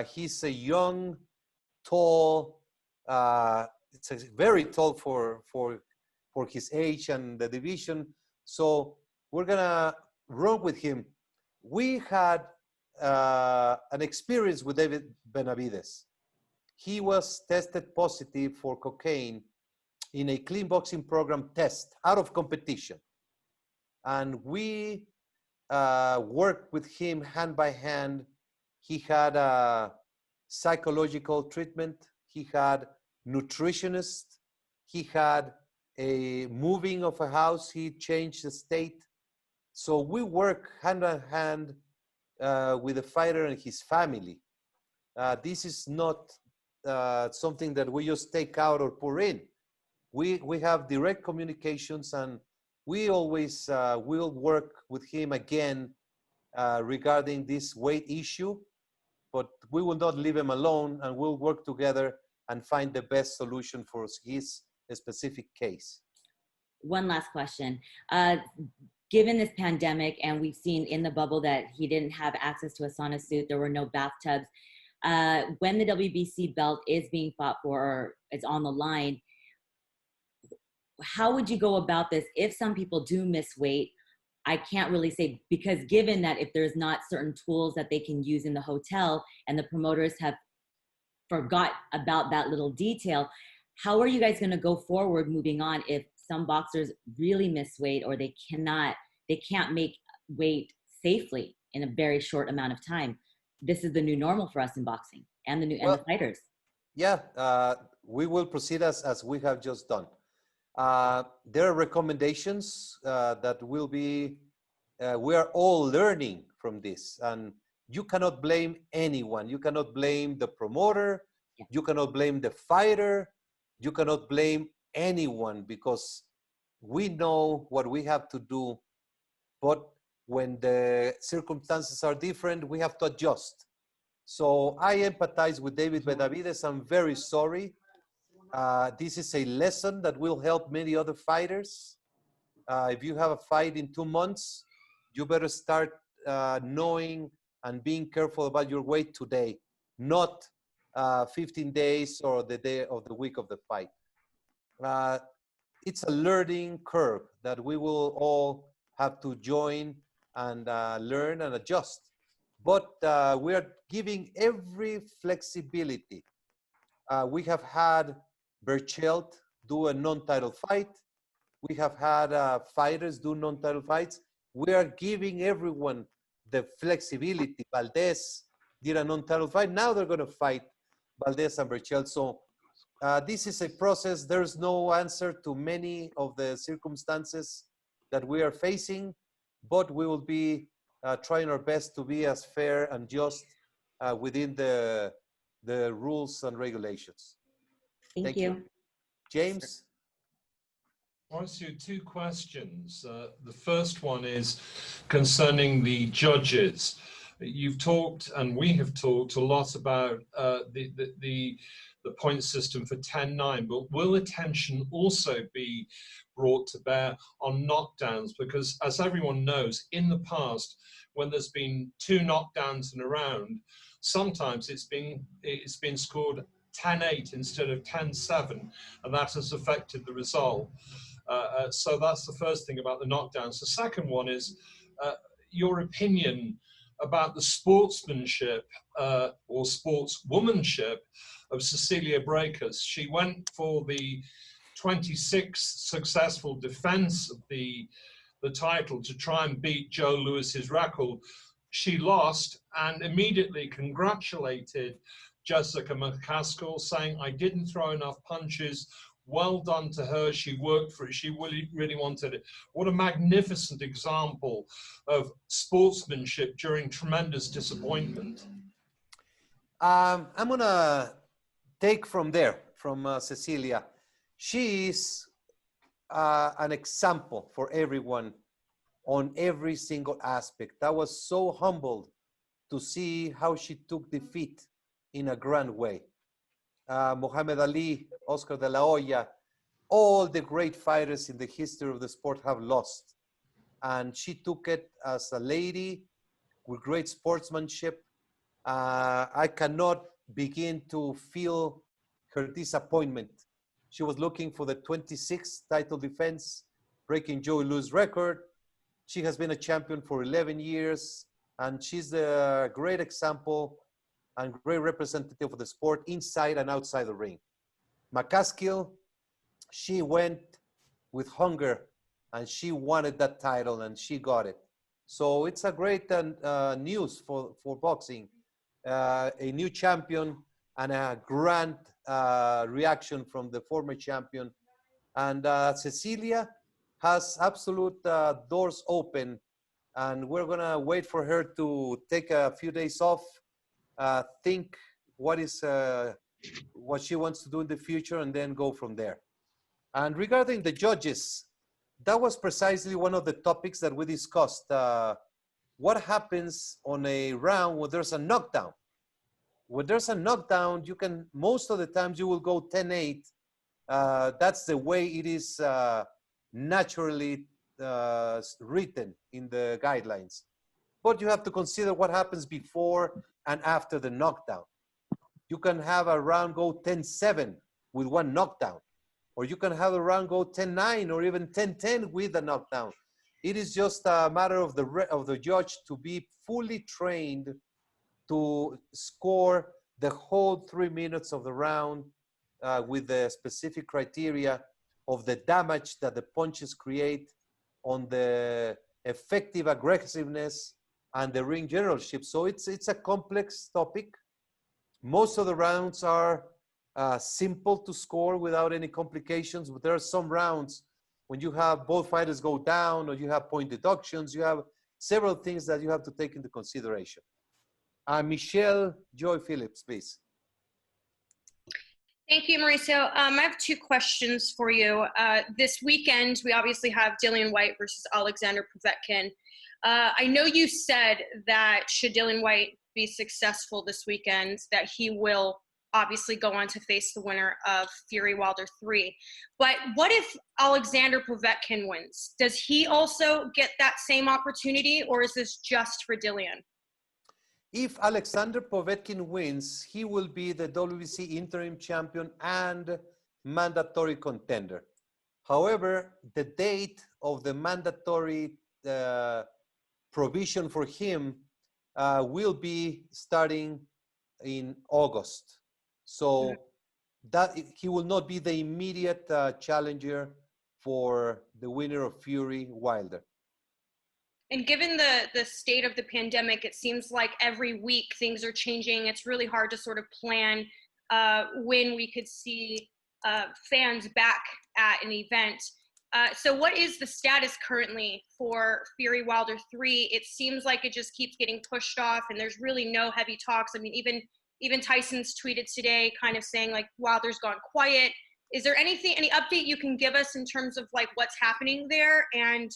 He's a young, tall, it's very tall for his age and the division. So we're gonna run with him. We had an experience with David Benavidez. He was tested positive for cocaine in a clean boxing program test out of competition. And we worked with him hand by hand. He had a psychological treatment. He had nutritionist. He had a moving of a house. He changed the state. So we work hand in hand with the fighter and his family. This is not something that we just take out or pour in. We have direct communications, and we always will work with him again regarding this weight issue, but we will not leave him alone, and we'll work together and find the best solution for his specific case. One last question. Given this pandemic, and we've seen in the bubble that he didn't have access to a sauna suit, there were no bathtubs. When the WBC belt is being fought for, or it's on the line, how would you go about this if some people do miss weight? I can't really say, because given that if there's not certain tools that they can use in the hotel and the promoters have forgot about that little detail, how are you guys going to go forward moving on if some boxers really miss weight, or they can't make weight safely in a very short amount of time? This is the new normal for us in boxing and the fighters. Yeah, we will proceed as we have just done. There are recommendations that will be, we are all learning from this, and you cannot blame anyone. You cannot blame the promoter. Yeah. You cannot blame the fighter. You cannot blame anyone, because we know what we have to do. But when the circumstances are different, we have to adjust. So I empathize with David Benavidez. I'm very sorry. This is a lesson that will help many other fighters. If you have a fight in 2 months, you better start knowing and being careful about your weight today, not 15 days or the day of the week of the fight. It's a learning curve that we will all have to join and learn and adjust. But we are giving every flexibility. We have had Berchelt do a non-title fight. We have had fighters do non-title fights. We are giving everyone the flexibility. Valdez did a non-title fight. Now they're going to fight Valdez and Berchelt. So this is a process. There's no answer to many of the circumstances that we are facing, but we will be trying our best to be as fair and just within the rules and regulations. Thank you. James? Mauricio, two questions. The first one is concerning the judges. You've talked, and we have talked a lot about the point system for 10-9, but will attention also be brought to bear on knockdowns? Because as everyone knows, in the past, when there's been 2 knockdowns in a round, sometimes it's been scored 10-8 instead of 10-7, and that has affected the result. So that's the first thing about the knockdowns. The second one is your opinion about the sportsmanship or sportswomanship of Cecilia Brækhus. She went for the 26th successful defense of the title to try and beat Joe Louis's record. She lost and immediately congratulated Jessica McCaskill, saying, "I didn't throw enough punches. Well done to her. She worked for it. She really wanted it." What a magnificent example of sportsmanship during tremendous disappointment. I'm going to take from there, from Cecilia. She is an example for everyone on every single aspect. I was so humbled to see how she took defeat in a grand way. Muhammad Ali, Oscar de la Hoya, all the great fighters in the history of the sport have lost. And she took it as a lady with great sportsmanship. I cannot begin to feel her disappointment. She was looking for the 26th title defense, breaking Joe Louis' record. She has been a champion for 11 years, and she's a great example and great representative of the sport inside and outside the ring. McCaskill, she went with hunger, and she wanted that title, and she got it. So it's a great news for boxing. A new champion and a grand reaction from the former champion. And Cecilia has absolute doors open, and we're gonna wait for her to take a few days off, think what she wants to do in the future, and then go from there. And regarding the judges, that was precisely one of the topics that we discussed. What happens on a round where there's a knockdown? When there's a knockdown, you can, most of the times you will go 10-8. That's the way it is naturally written in the guidelines. But you have to consider what happens before and after the knockdown. You can have a round go 10-7 with one knockdown, or you can have a round go 10-9 or even 10-10 with a knockdown. It is just a matter of the judge to be fully trained to score the whole 3 minutes of the round with the specific criteria of the damage that the punches create on the effective aggressiveness and the ring generalship. So it's a complex topic. Most of the rounds are simple to score without any complications, but there are some rounds when you have both fighters go down or you have point deductions, you have several things that you have to take into consideration. Michelle Joy Phillips, please. Thank you, Mauricio. I have 2 questions for you. This weekend, we obviously have Dillian Whyte versus Alexander Povetkin. I know you said that should Dillian Whyte be successful this weekend, that he will obviously go on to face the winner of Fury Wilder 3. But what if Alexander Povetkin wins? Does he also get that same opportunity, or is this just for Dillian? If Alexander Povetkin wins, he will be the WBC interim champion and mandatory contender. However, the date of the mandatory provision for him will be starting in August. So that he will not be the immediate challenger for the winner of Fury Wilder. And given the state of the pandemic, it seems like every week things are changing. It's really hard to sort of plan when we could see fans back at an event. So what is the status currently for Fury Wilder 3? It seems like it just keeps getting pushed off and there's really no heavy talks. I mean, even Tyson's tweeted today kind of saying like Wilder's gone quiet. Is there any update you can give us in terms of like what's happening there, and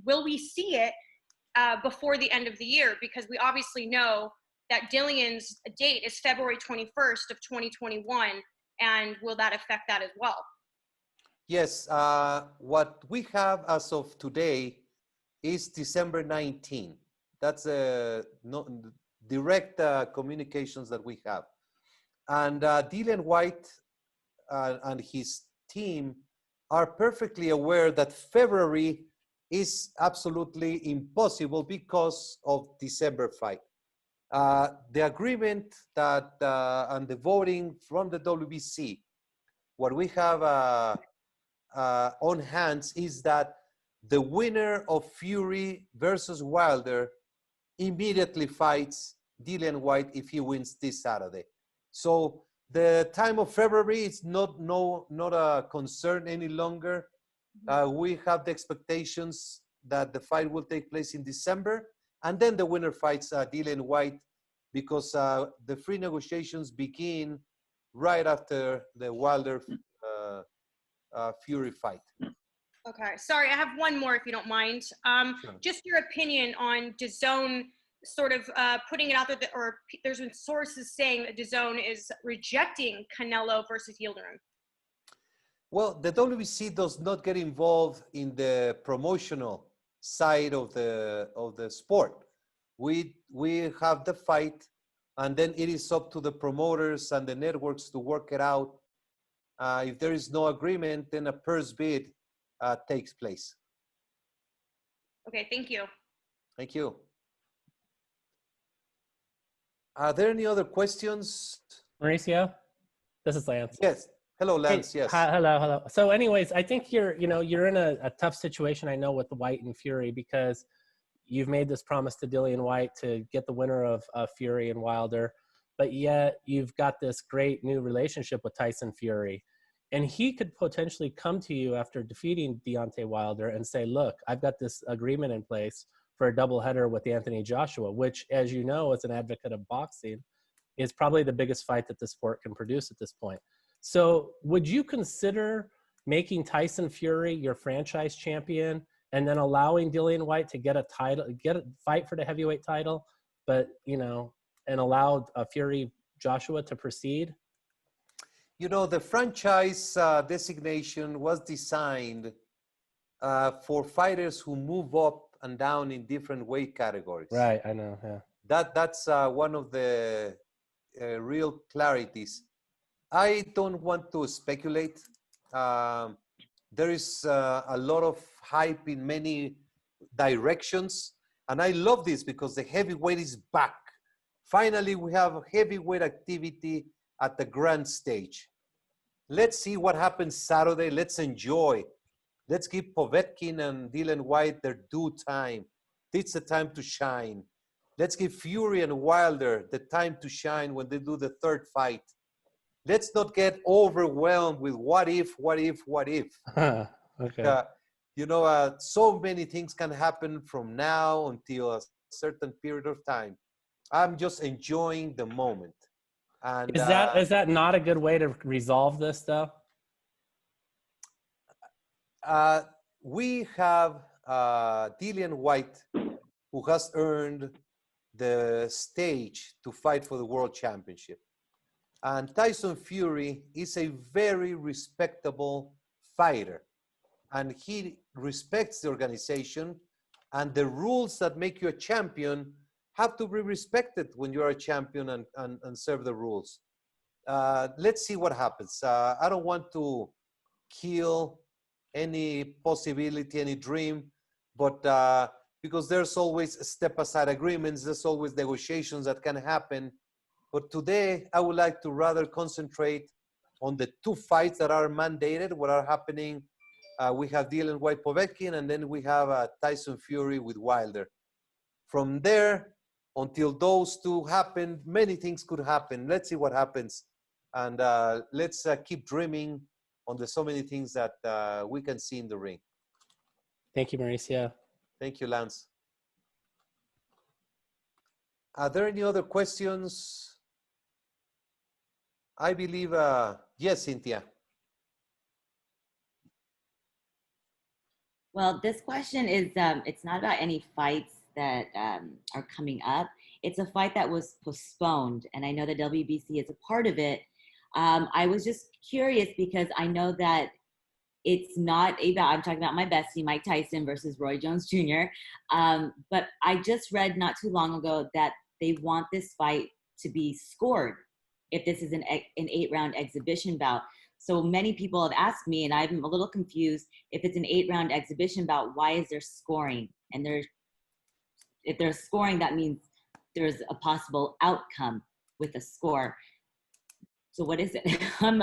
will we see it before the end of the year? Because we obviously know that Dillian's date is February 21st of 2021, and will that affect that as well? Yes, what we have as of today is December 19. That's direct communications that we have. And Dillian Whyte and his team are perfectly aware that February is absolutely impossible because of December fight. The agreement that and the voting from the WBC, what we have on hands is that the winner of Fury versus Wilder immediately fights Dillian Whyte if he wins this Saturday. So the time of February is not a concern any longer. We have the expectations that the fight will take place in December, and then the winner fights Dillian Whyte, because the free negotiations begin right after the Wilder Fury fight. Okay, sorry, I have one more if you don't mind. Sure. Just your opinion on Dazn sort of putting it out there, or there's been sources saying that Dazn is rejecting Canelo versus Yildirim. Well, the WBC does not get involved in the promotional side of the sport. We have the fight, and then it is up to the promoters and the networks to work it out. If there is no agreement, then a purse bid takes place. Okay, thank you. Thank you. Are there any other questions? Mauricio, this is Lance. Yes. Hello, Lance. Hey, yes. Hello. So anyways, I think you're in a tough situation, I know, with Whyte and Fury, because you've made this promise to Dillian Whyte to get the winner of Fury and Wilder, but yet you've got this great new relationship with Tyson Fury. And he could potentially come to you after defeating Deontay Wilder and say, look, I've got this agreement in place for a doubleheader with Anthony Joshua, which, as you know, as an advocate of boxing, is probably the biggest fight that the sport can produce at this point. So would you consider making Tyson Fury your franchise champion and then allowing Dillian Whyte to get a fight for the heavyweight title, but, and allow Fury Joshua to proceed? The franchise designation was designed for fighters who move up and down in different weight categories. Right, I know, yeah. That's one of the real clarities. I don't want to speculate. There is a lot of hype in many directions, and I love this because the heavyweight is back. Finally, we have heavyweight activity at the grand stage. Let's see what happens Saturday. Let's enjoy. Let's give Povetkin and Dillian Whyte their due time. It's the time to shine. Let's give Fury and Wilder the time to shine when they do the third fight. Let's not get overwhelmed with what if. Okay. So many things can happen from now until a certain period of time. I'm just enjoying the moment. And is that not a good way to resolve this, though? We have Dillian Whyte, who has earned the stage to fight for the world championship. And Tyson Fury is a very respectable fighter. And he respects the organization, and the rules that make you a champion have to be respected when you're a champion and serve the rules. Let's see what happens. I don't want to kill any possibility, any dream, but because there's always step-aside agreements, there's always negotiations that can happen. But today, I would like to rather concentrate on the 2 fights that are mandated, what are happening. We have Dylan Whyte-Povetkin, and then we have Tyson Fury with Wilder. From there, until those 2 happen, many things could happen. Let's see what happens. And let's keep dreaming on the so many things that we can see in the ring. Thank you, Mauricio. Thank you, Lance. Are there any other questions? I believe, yes, Cynthia. Well, this question is, it's not about any fights that are coming up. It's a fight that was postponed, and I know the WBC is a part of it. I was just curious because I know that it's not about, I'm talking about my bestie, Mike Tyson versus Roy Jones Jr. But I just read not too long ago that they want this fight to be scored if this is an 8-round exhibition bout. So many people have asked me, and I'm a little confused, if it's an 8-round exhibition bout, why is there scoring? And if there's scoring, that means there's a possible outcome with a score. So what is it? I'm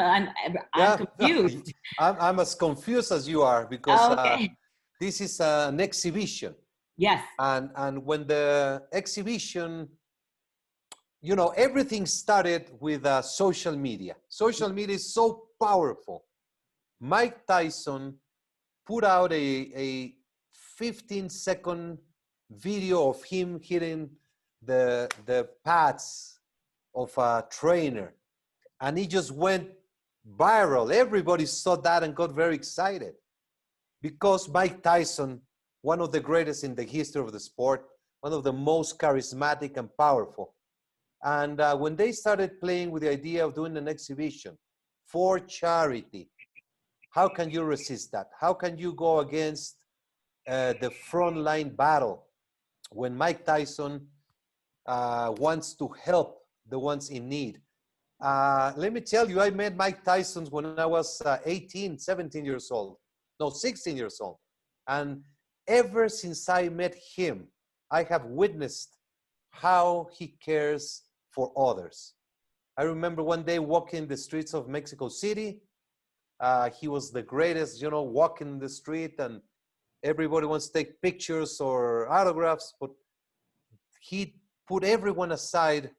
confused. I'm as confused as you are because okay. This is an exhibition. Yes. And when the exhibition, you know, everything started with social media. Social media is so powerful. Mike Tyson put out a 15-second video of him hitting the pads of a trainer. And he just went viral. Everybody saw that and got very excited because Mike Tyson, one of the greatest in the history of the sport, one of the most charismatic and powerful. And when they started playing with the idea of doing an exhibition for charity, how can you resist that? How can you go against the frontline battle when Mike Tyson wants to help the ones in need? Let me tell you, I met Mike Tyson when I was 17 years old. No, 16 years old. And ever since I met him, I have witnessed how he cares for others. I remember one day walking the streets of Mexico City. He was the greatest, you know, walking the street and everybody wants to take pictures or autographs, but he put everyone aside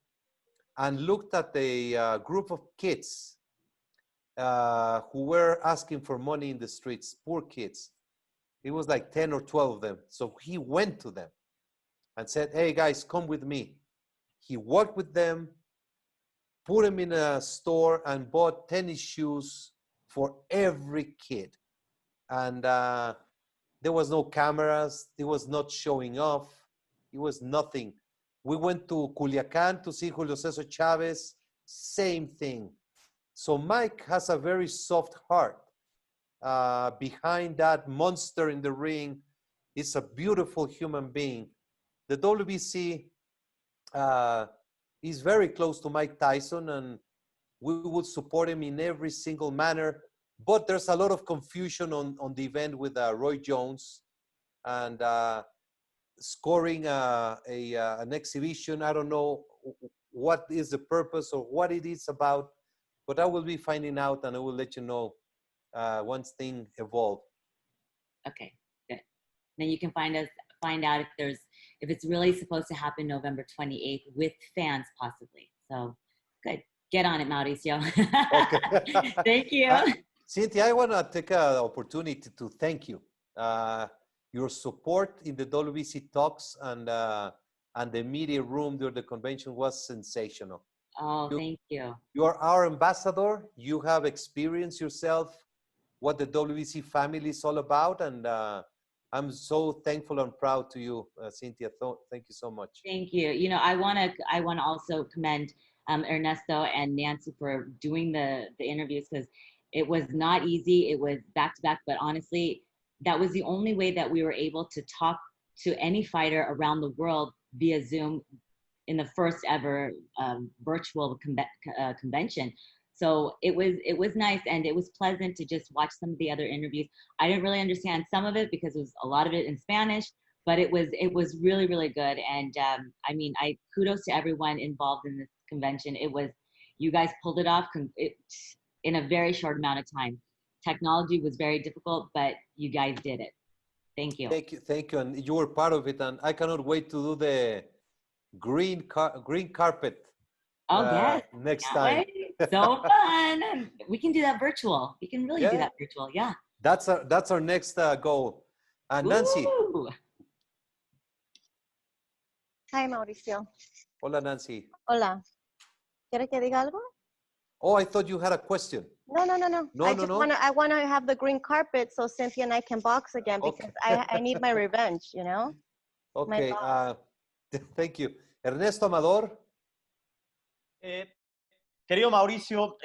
and looked at a group of kids who were asking for money in the streets, poor kids. It was like 10 or 12 of them. So he went to them and said, hey guys, come with me. He walked with them, put them in a store and bought tennis shoes for every kid. And there was no cameras. It was not showing off. It was nothing. We went to Culiacan to see Julio Cesar Chavez, same thing. So Mike has a very soft heart. Behind that monster in the ring is a beautiful human being. The WBC is very close to Mike Tyson and we will support him in every single manner. But there's a lot of confusion on the event with Roy Jones and scoring an exhibition. I don't know what is the purpose or what it is about, but I will be finding out and I will let you know once things evolve. Okay, good. Then you can find out if it's really supposed to happen November 28th with fans possibly. So good. Get on it, Mauricio. Okay. Thank you. Cynthia, I want to take an opportunity to thank you. Your support in the WBC talks and the media room during the convention was sensational. Oh, thank you. You are our ambassador. You have experienced yourself what the WBC family is all about. And I'm so thankful and proud to you, Cynthia. Thank you so much. Thank you. You know, I want to also commend Ernesto and Nancy for doing the interviews because it was not easy. It was back to back, but honestly, that was the only way that we were able to talk to any fighter around the world via Zoom in the first ever virtual convention. So it was nice and it was pleasant to just watch some of the other interviews. I didn't really understand some of it because it was a lot of it in Spanish, but it was really, really good. And I mean, kudos to everyone involved in this convention. You guys pulled it off. in a very short amount of time. Technology was very difficult, but you guys did it. Thank you. Thank you, and you were part of it, and I cannot wait to do the green carpet. Oh, yes. Next time. So fun. We can do that virtual. We can really do that virtual. Yeah. That's our next goal. Nancy. Ooh. Hi, Mauricio. Hola, Nancy. Hola. ¿Quieres que diga algo? Oh, I thought you had a question. No. I want to have the green carpet so Cynthia and I can box again because I need my revenge, you know? Okay. Thank you. Ernesto Amador. Querido Mauricio,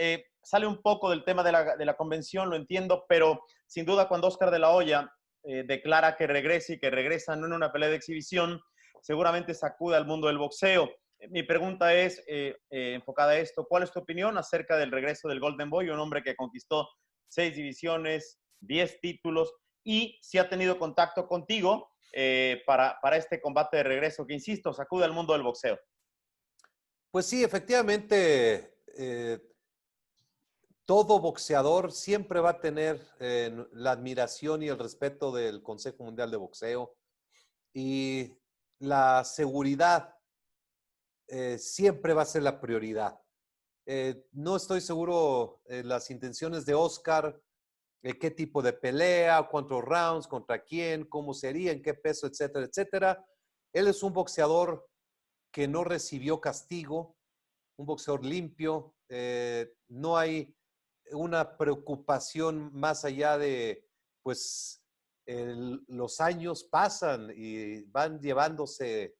sale un poco del tema de la convención, lo entiendo, pero sin duda cuando Oscar de la Hoya declara que regresa y que regresa no en una pelea de exhibición, seguramente sacude al mundo del boxeo. Mi pregunta es enfocada a esto. ¿Cuál es tu opinión acerca del regreso del Golden Boy, un hombre que conquistó 6 divisiones, 10 títulos, y si ha tenido contacto contigo para este combate de regreso que, insisto, sacude al mundo del boxeo? Pues sí, efectivamente, todo boxeador siempre va a tener la admiración y el respeto del Consejo Mundial de Boxeo, y la seguridad siempre va a ser la prioridad. No estoy seguro las intenciones de Oscar, qué tipo de pelea, cuántos rounds, contra quién, cómo sería, en qué peso, etcétera, etcétera. Él es un boxeador que no recibió castigo, un boxeador limpio. No hay una preocupación más allá de, pues, los años pasan y van llevándose.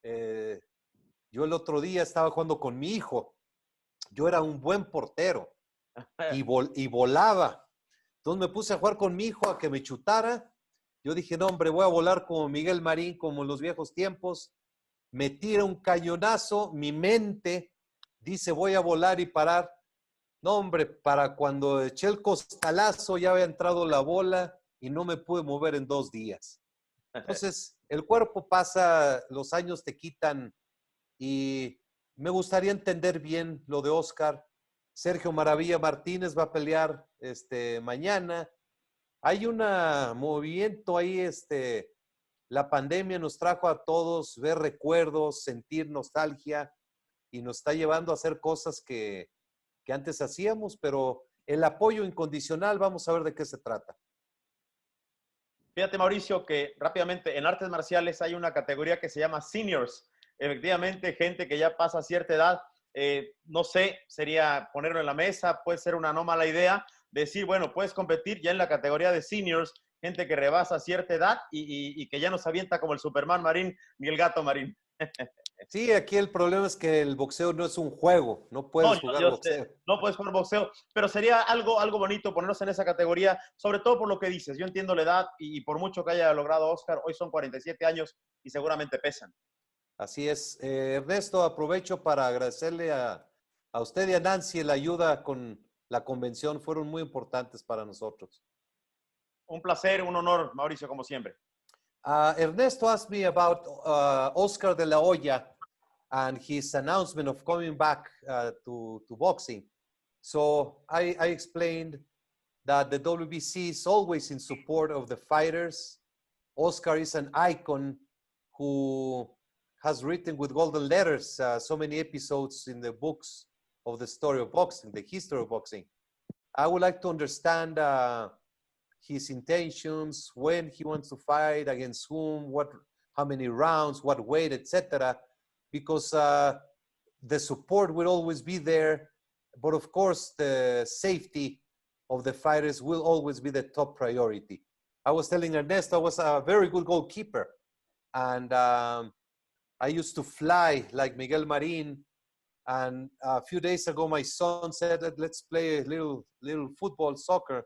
Yo el otro día estaba jugando con mi hijo. Yo era un buen portero y volaba. Entonces me puse a jugar con mi hijo a que me chutara. Yo dije, no, hombre, voy a volar como Miguel Marín, como en los viejos tiempos. Me tira un cañonazo, mi mente dice, voy a volar y parar. No, hombre, para cuando eché el costalazo ya había entrado la bola y no me pude mover en 2 días. Entonces, el cuerpo pasa, los años te quitan. Y me gustaría entender bien lo de Oscar. Sergio Maravilla Martínez va a pelear mañana. Hay un movimiento ahí, la pandemia nos trajo a todos ver recuerdos, sentir nostalgia, y nos está llevando a hacer cosas que antes hacíamos, pero el apoyo incondicional, vamos a ver de qué se trata. Fíjate, Mauricio, que rápidamente en artes marciales hay una categoría que se llama seniors. Efectivamente, gente que ya pasa cierta edad, no sé, sería ponerlo en la mesa, puede ser una no mala idea, decir, bueno, puedes competir ya en la categoría de seniors, gente que rebasa cierta edad y que ya nos avienta como el Superman Marín ni el Gato Marín. Sí, aquí el problema es que el boxeo no es un juego, no puedes jugar boxeo. No puedes jugar boxeo, pero sería algo bonito ponernos en esa categoría, sobre todo por lo que dices. Yo entiendo la edad y por mucho que haya logrado Oscar, hoy son 47 años y seguramente pesan. Así es. Ernesto, aprovecho para agradecerle a usted y a Nancy la ayuda con la convención. Fueron muy importantes para nosotros. Un placer, un honor, Mauricio, como siempre. Ernesto asked me about Oscar de la Hoya and his announcement of coming back to boxing. So I explained that the WBC is always in support of the fighters. Oscar is an icon who has written with golden letters so many episodes in the books of the story of boxing, the history of boxing. I would like to understand his intentions, when he wants to fight, against whom, how many rounds, what weight, etc. Because the support will always be there, but of course the safety of the fighters will always be the top priority. I was telling Ernesto I was a very good goalkeeper, and I used to fly like Miguel Marin. And a few days ago, my son said, let's play a little football, soccer.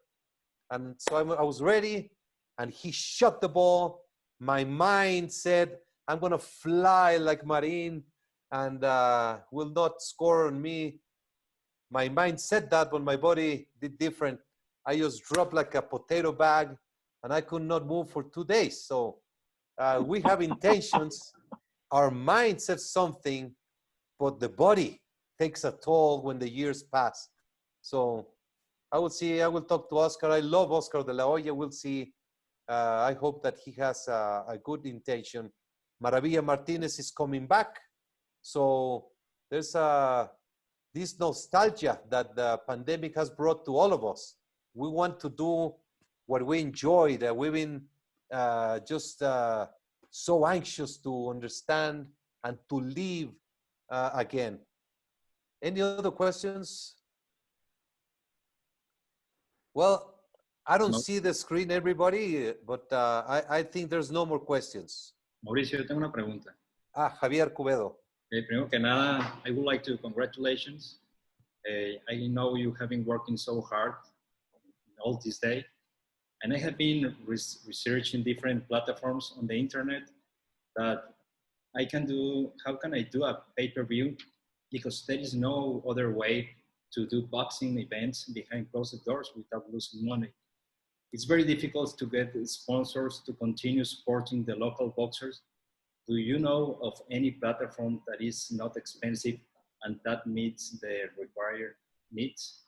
And so I was ready, and he shot the ball. My mind said, I'm going to fly like Marin and will not score on me. My mind said that, but my body did different. I just dropped like a potato bag, and I could not move for 2 days. So we have intentions. Our mind says something, but the body takes a toll when the years pass. So I will see. I will talk to Oscar. I love Oscar de la Hoya. We'll see. I hope that he has a good intention. Maravilla Martinez is coming back. So there's this nostalgia that the pandemic has brought to all of us. We want to do what we enjoy, that we've been just so anxious to understand and to live again. Any other questions? Well, I don't see the screen, everybody, but I think there's no more questions. Mauricio, yo tengo una pregunta. Javier Cubedo. Primero que nada, I would like to congratulations. I know you have been working so hard all this day. And I have been researching different platforms on the internet that I can do. How can I do a pay-per-view? Because there is no other way to do boxing events behind closed doors without losing money. It's very difficult to get sponsors to continue supporting the local boxers. Do you know of any platform that is not expensive and that meets the required needs?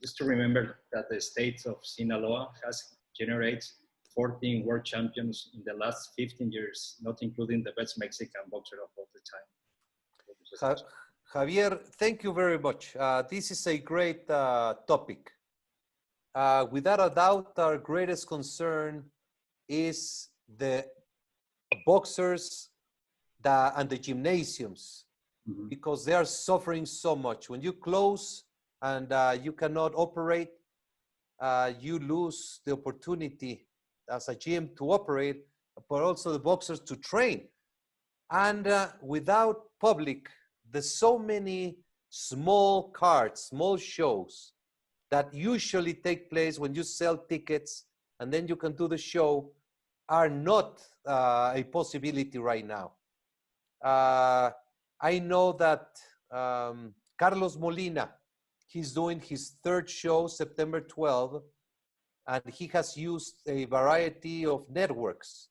Just to remember that the state of Sinaloa has generated 14 world champions in the last 15 years, not including the best Mexican boxer of all the time. Javier, thank you very much. This is a great topic. Without a doubt, our greatest concern is the boxers and the gymnasiums, because they are suffering so much. When you close and you cannot operate, you lose the opportunity as a gym to operate, but also the boxers to train. And without public, there's so many small cards, small shows that usually take place when you sell tickets and then you can do the show, are not a possibility right now. I know that Carlos Molina, he's doing his third show, September 12th, and he has used a variety of networks,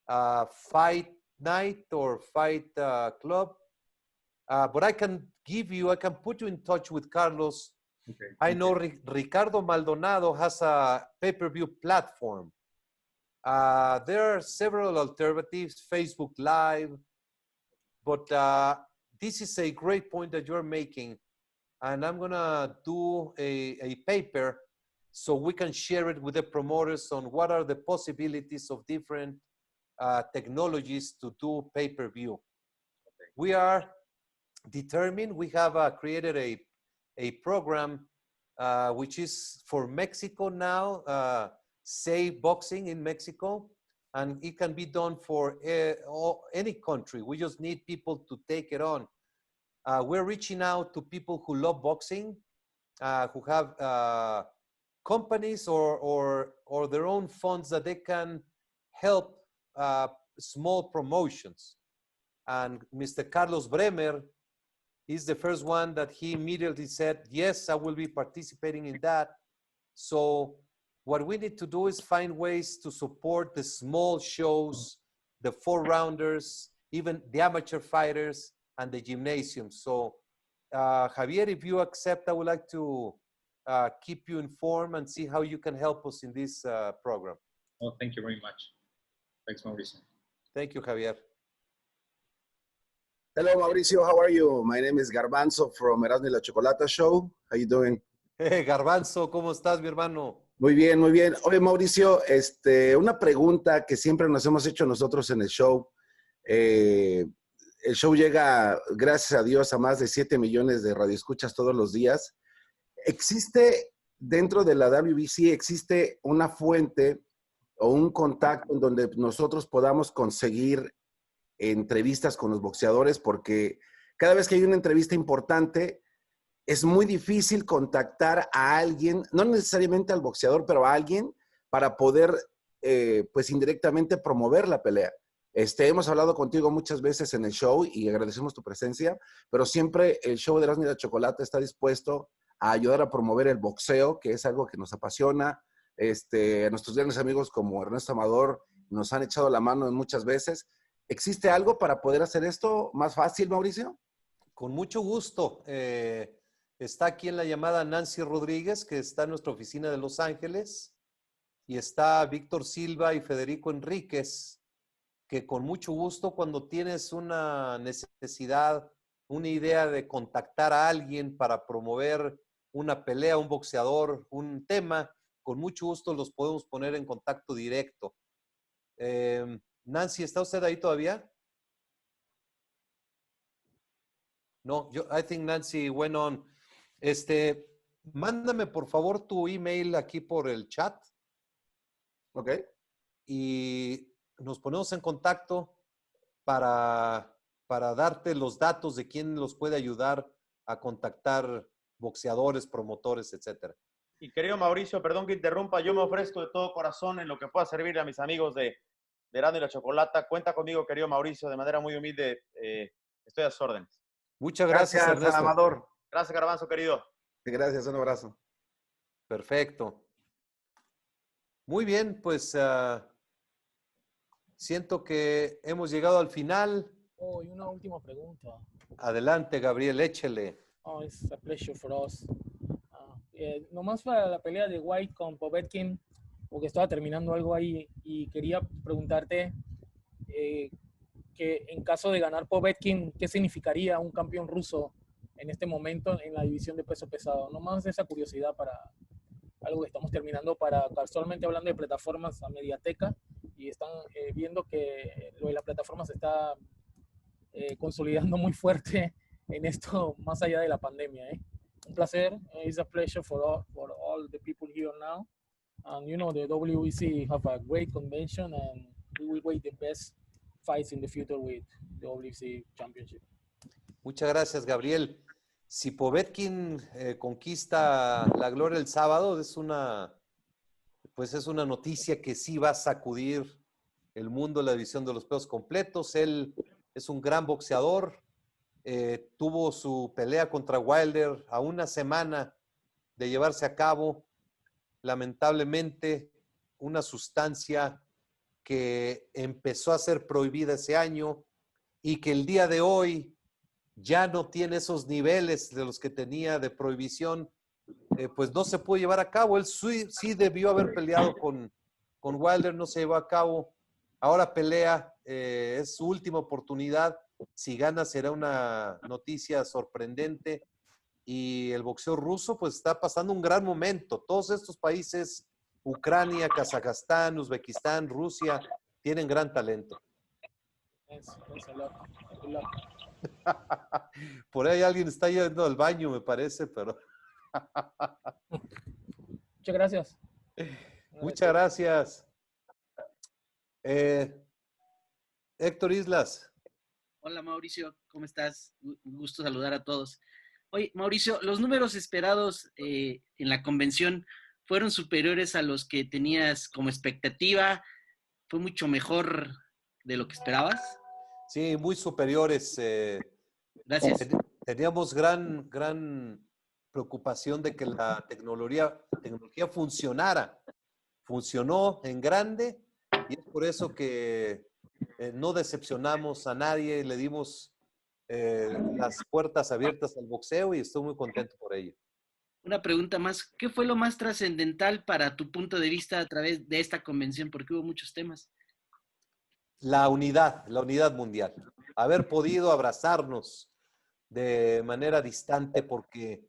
Fight Night or Fight Club. But I can put you in touch with Carlos. Okay. I know Ricardo Maldonado has a pay-per-view platform. There are several alternatives, Facebook Live, but this is a great point that you're making. And I'm gonna do a paper so we can share it with the promoters on what are the possibilities of different technologies to do pay-per-view. Okay. We are determined. We have created a program which is for Mexico now, Save Boxing in Mexico, and it can be done for any country. We just need people to take it on. We're reaching out to people who love boxing, who have companies or their own funds that they can help small promotions. And Mr. Carlos Bremer is the first one that he immediately said, yes, I will be participating in that. So what we need to do is find ways to support the small shows, the 4-rounders, even the amateur fighters, and the gymnasium. So Javier, if you accept, I would like to keep you informed and see how you can help us in this program. Oh, thank you very much. Thanks, Mauricio. Thank you, Javier. Hello, Mauricio. How are you? My name is Garbanzo from Erasmo y la Chocolata Show. How you doing? Hey, Garbanzo, ¿cómo estás, mi hermano? Muy bien, muy bien. Oye, Mauricio, una pregunta que siempre nos hemos hecho nosotros en el show. El show llega, gracias a Dios, a más de 7 millones de radioescuchas todos los días. ¿Existe dentro de la WBC, existe una fuente o un contacto en donde nosotros podamos conseguir entrevistas con los boxeadores? Porque cada vez que hay una entrevista importante, es muy difícil contactar a alguien, no necesariamente al boxeador, pero a alguien para poder, pues indirectamente promover la pelea. Hemos hablado contigo muchas veces en el show y agradecemos tu presencia, pero siempre el show de Erasmo y la Chocolata está dispuesto a ayudar a promover el boxeo, que es algo que nos apasiona. Nuestros grandes amigos como Ernesto Amador nos han echado la mano muchas veces. ¿Existe algo para poder hacer esto más fácil, Mauricio? Con mucho gusto. Está aquí en la llamada Nancy Rodríguez, que está en nuestra oficina de Los Ángeles. Y está Víctor Silva y Federico Enríquez, que con mucho gusto, cuando tienes una necesidad, una idea de contactar a alguien para promover una pelea, un boxeador, un tema, con mucho gusto los podemos poner en contacto directo. Nancy, ¿está usted ahí todavía? No, I think Nancy went on. Mándame por favor tu email aquí por el chat. Ok. Y nos ponemos en contacto para darte los datos de quién los puede ayudar a contactar boxeadores, promotores, etcétera. Y querido Mauricio, perdón que interrumpa, yo me ofrezco de todo corazón en lo que pueda servir a mis amigos de Dazn y la Chocolata. Cuenta conmigo, querido Mauricio, de manera muy humilde. Estoy a sus órdenes. Muchas gracias, Ernesto. Amador. Gracias, Garbanzo, querido. Gracias, un abrazo. Perfecto. Muy bien, pues siento que hemos llegado al final. Oh, y una última pregunta. Adelante, Gabriel, échele. Oh, it's a pleasure for us. Nomás para la pelea de Whyte con Povetkin, porque estaba terminando algo ahí y quería preguntarte que en caso de ganar Povetkin, ¿qué significaría un campeón ruso en este momento en la división de peso pesado? Nomás esa curiosidad para algo que estamos terminando, para casualmente hablando de plataformas a Mediateca, y están viendo que lo de las plataformas se está consolidando muy fuerte en esto más allá de la pandemia. Un placer. It's a pleasure for all the people here now. And you know, the WEC have a great convention, and we will wait the best fights in the future with the WEC Championship. Muchas gracias, Gabriel. Si Povetkin conquista la gloria el sábado, es una noticia que sí va a sacudir el mundo de la división de los pesos completos. Él es un gran boxeador. Tuvo su pelea contra Wilder a una semana de llevarse a cabo. Lamentablemente, una sustancia que empezó a ser prohibida ese año y que el día de hoy ya no tiene esos niveles de los que tenía de prohibición, pues no se pudo llevar a cabo. Él sí debió haber peleado con Wilder, no se llevó a cabo. Ahora pelea, es su última oportunidad. Si gana será una noticia sorprendente. Y el boxeo ruso pues está pasando un gran momento. Todos estos países, Ucrania, Kazajstán, Uzbekistán, Rusia, tienen gran talento. Por ahí alguien está yendo al baño, me parece, pero... Muchas gracias. Muchas gracias. Héctor Islas. Hola Mauricio, ¿cómo estás? Un gusto saludar a todos. Oye, Mauricio, los números esperados en la convención fueron superiores a los que tenías como expectativa. ¿Fue mucho mejor de lo que esperabas? Sí, muy superiores. Gracias. Teníamos gran preocupación de que la tecnología funcionara. Funcionó en grande y es por eso que no decepcionamos a nadie, le dimos las puertas abiertas al boxeo y estoy muy contento por ello. Una pregunta más. ¿Qué fue lo más trascendental para tu punto de vista a través de esta convención? Porque hubo muchos temas. La unidad mundial. Haber podido abrazarnos de manera distante porque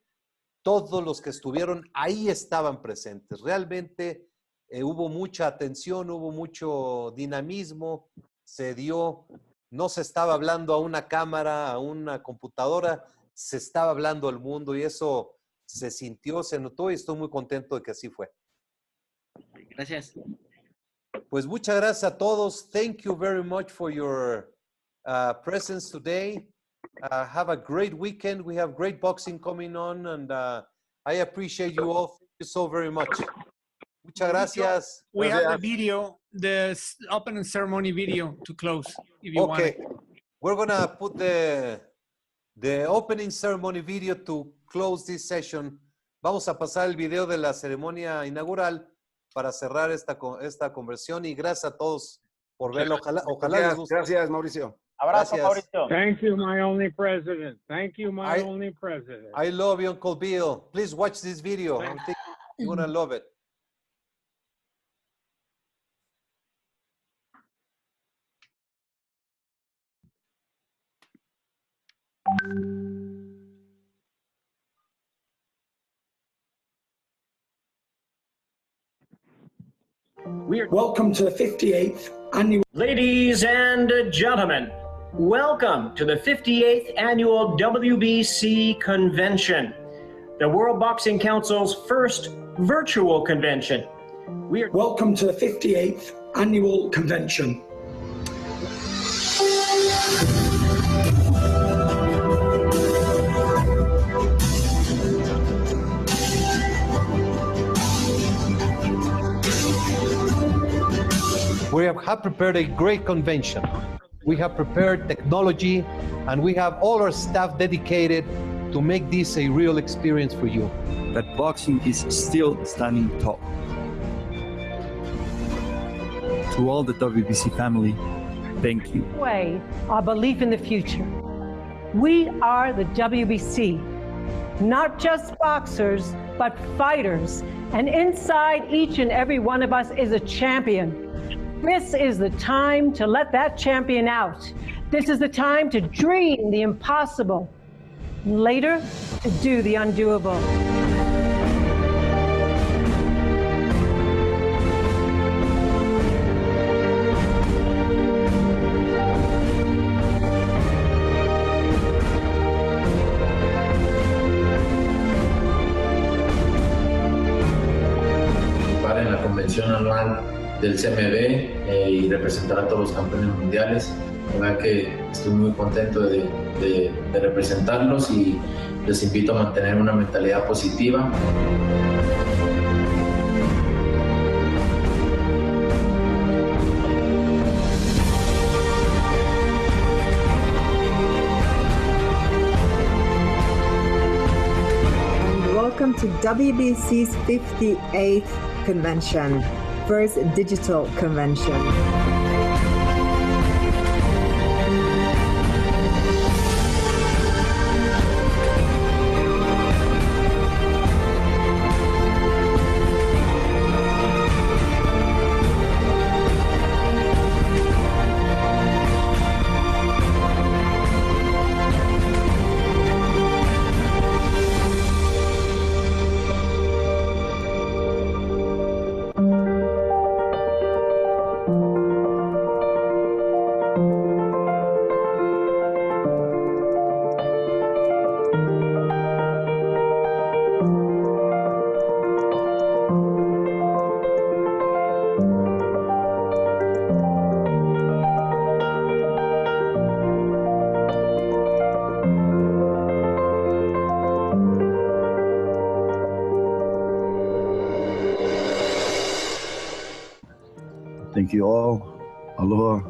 todos los que estuvieron ahí estaban presentes. Realmente hubo mucha atención, hubo mucho dinamismo, se dio, no se estaba hablando a una cámara, a una computadora, se estaba hablando al mundo y eso se sintió, se notó y estoy muy contento de que así fue. Gracias. Pues muchas gracias a todos. Thank you very much for your presence today. Have a great weekend. We have great boxing coming on and I appreciate you all. Thank you so very much. Muchas gracias. We have the video, the opening ceremony video to close, if you want it. We're going to put the opening ceremony video to close this session. Vamos a pasar el video de la ceremonia inaugural para cerrar esta conversión y gracias a todos por verlo. Ojalá les guste. Gracias, Mauricio. Abrazo, Mauricio. Thank you, my only president. Thank you, my only president. I love you, Uncle Bill. Please watch this video. I think you're going to love it. Welcome to the 58th annual. Ladies and gentlemen, welcome to the 58th annual WBC convention, the World Boxing Council's first virtual convention. Welcome to the 58th annual convention. We have prepared a great convention. We have prepared technology, and we have all our staff dedicated to make this a real experience for you. That boxing is still standing tall. To all the WBC family, thank you. Our belief in the future. We are the WBC, not just boxers, but fighters. And inside each and every one of us is a champion. This is the time to let that champion out. This is the time to dream the impossible. Later, to do the undoable. En la convención anual del CMB y representar a todos los campeones mundiales. La verdad que estoy muy contento de representarlos y les invito a mantener una mentalidad positiva. Welcome to WBC's 58th convention, first digital convention. Thank you all. Aloha.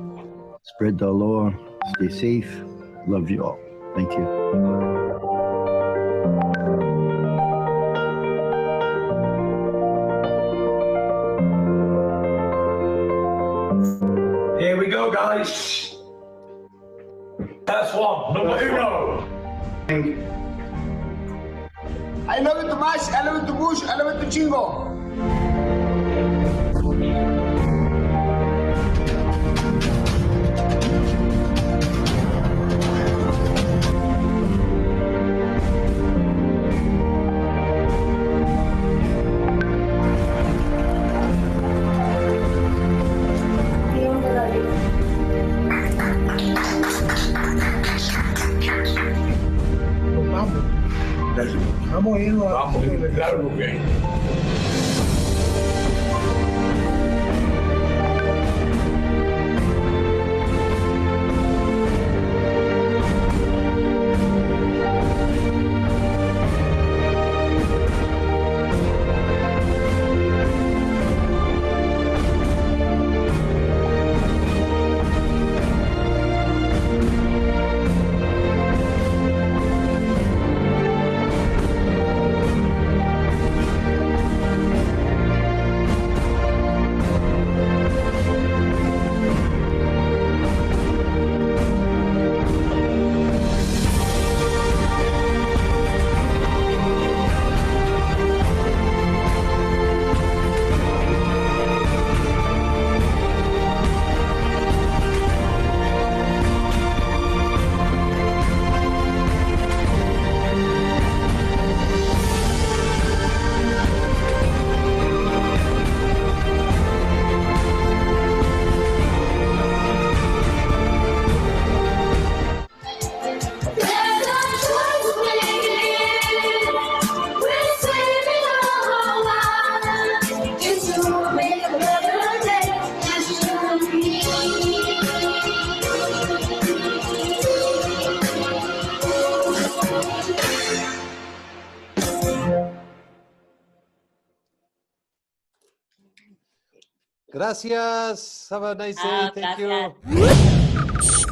Spread the aloha. Stay safe. Love you all. Thank you. Here we go, guys. That's one. Number uno. I love it too much. I love it too much. I love it too chingo. Vamos a irnos a claro, okay. Gracias. Have a nice day. Thank gracias. you.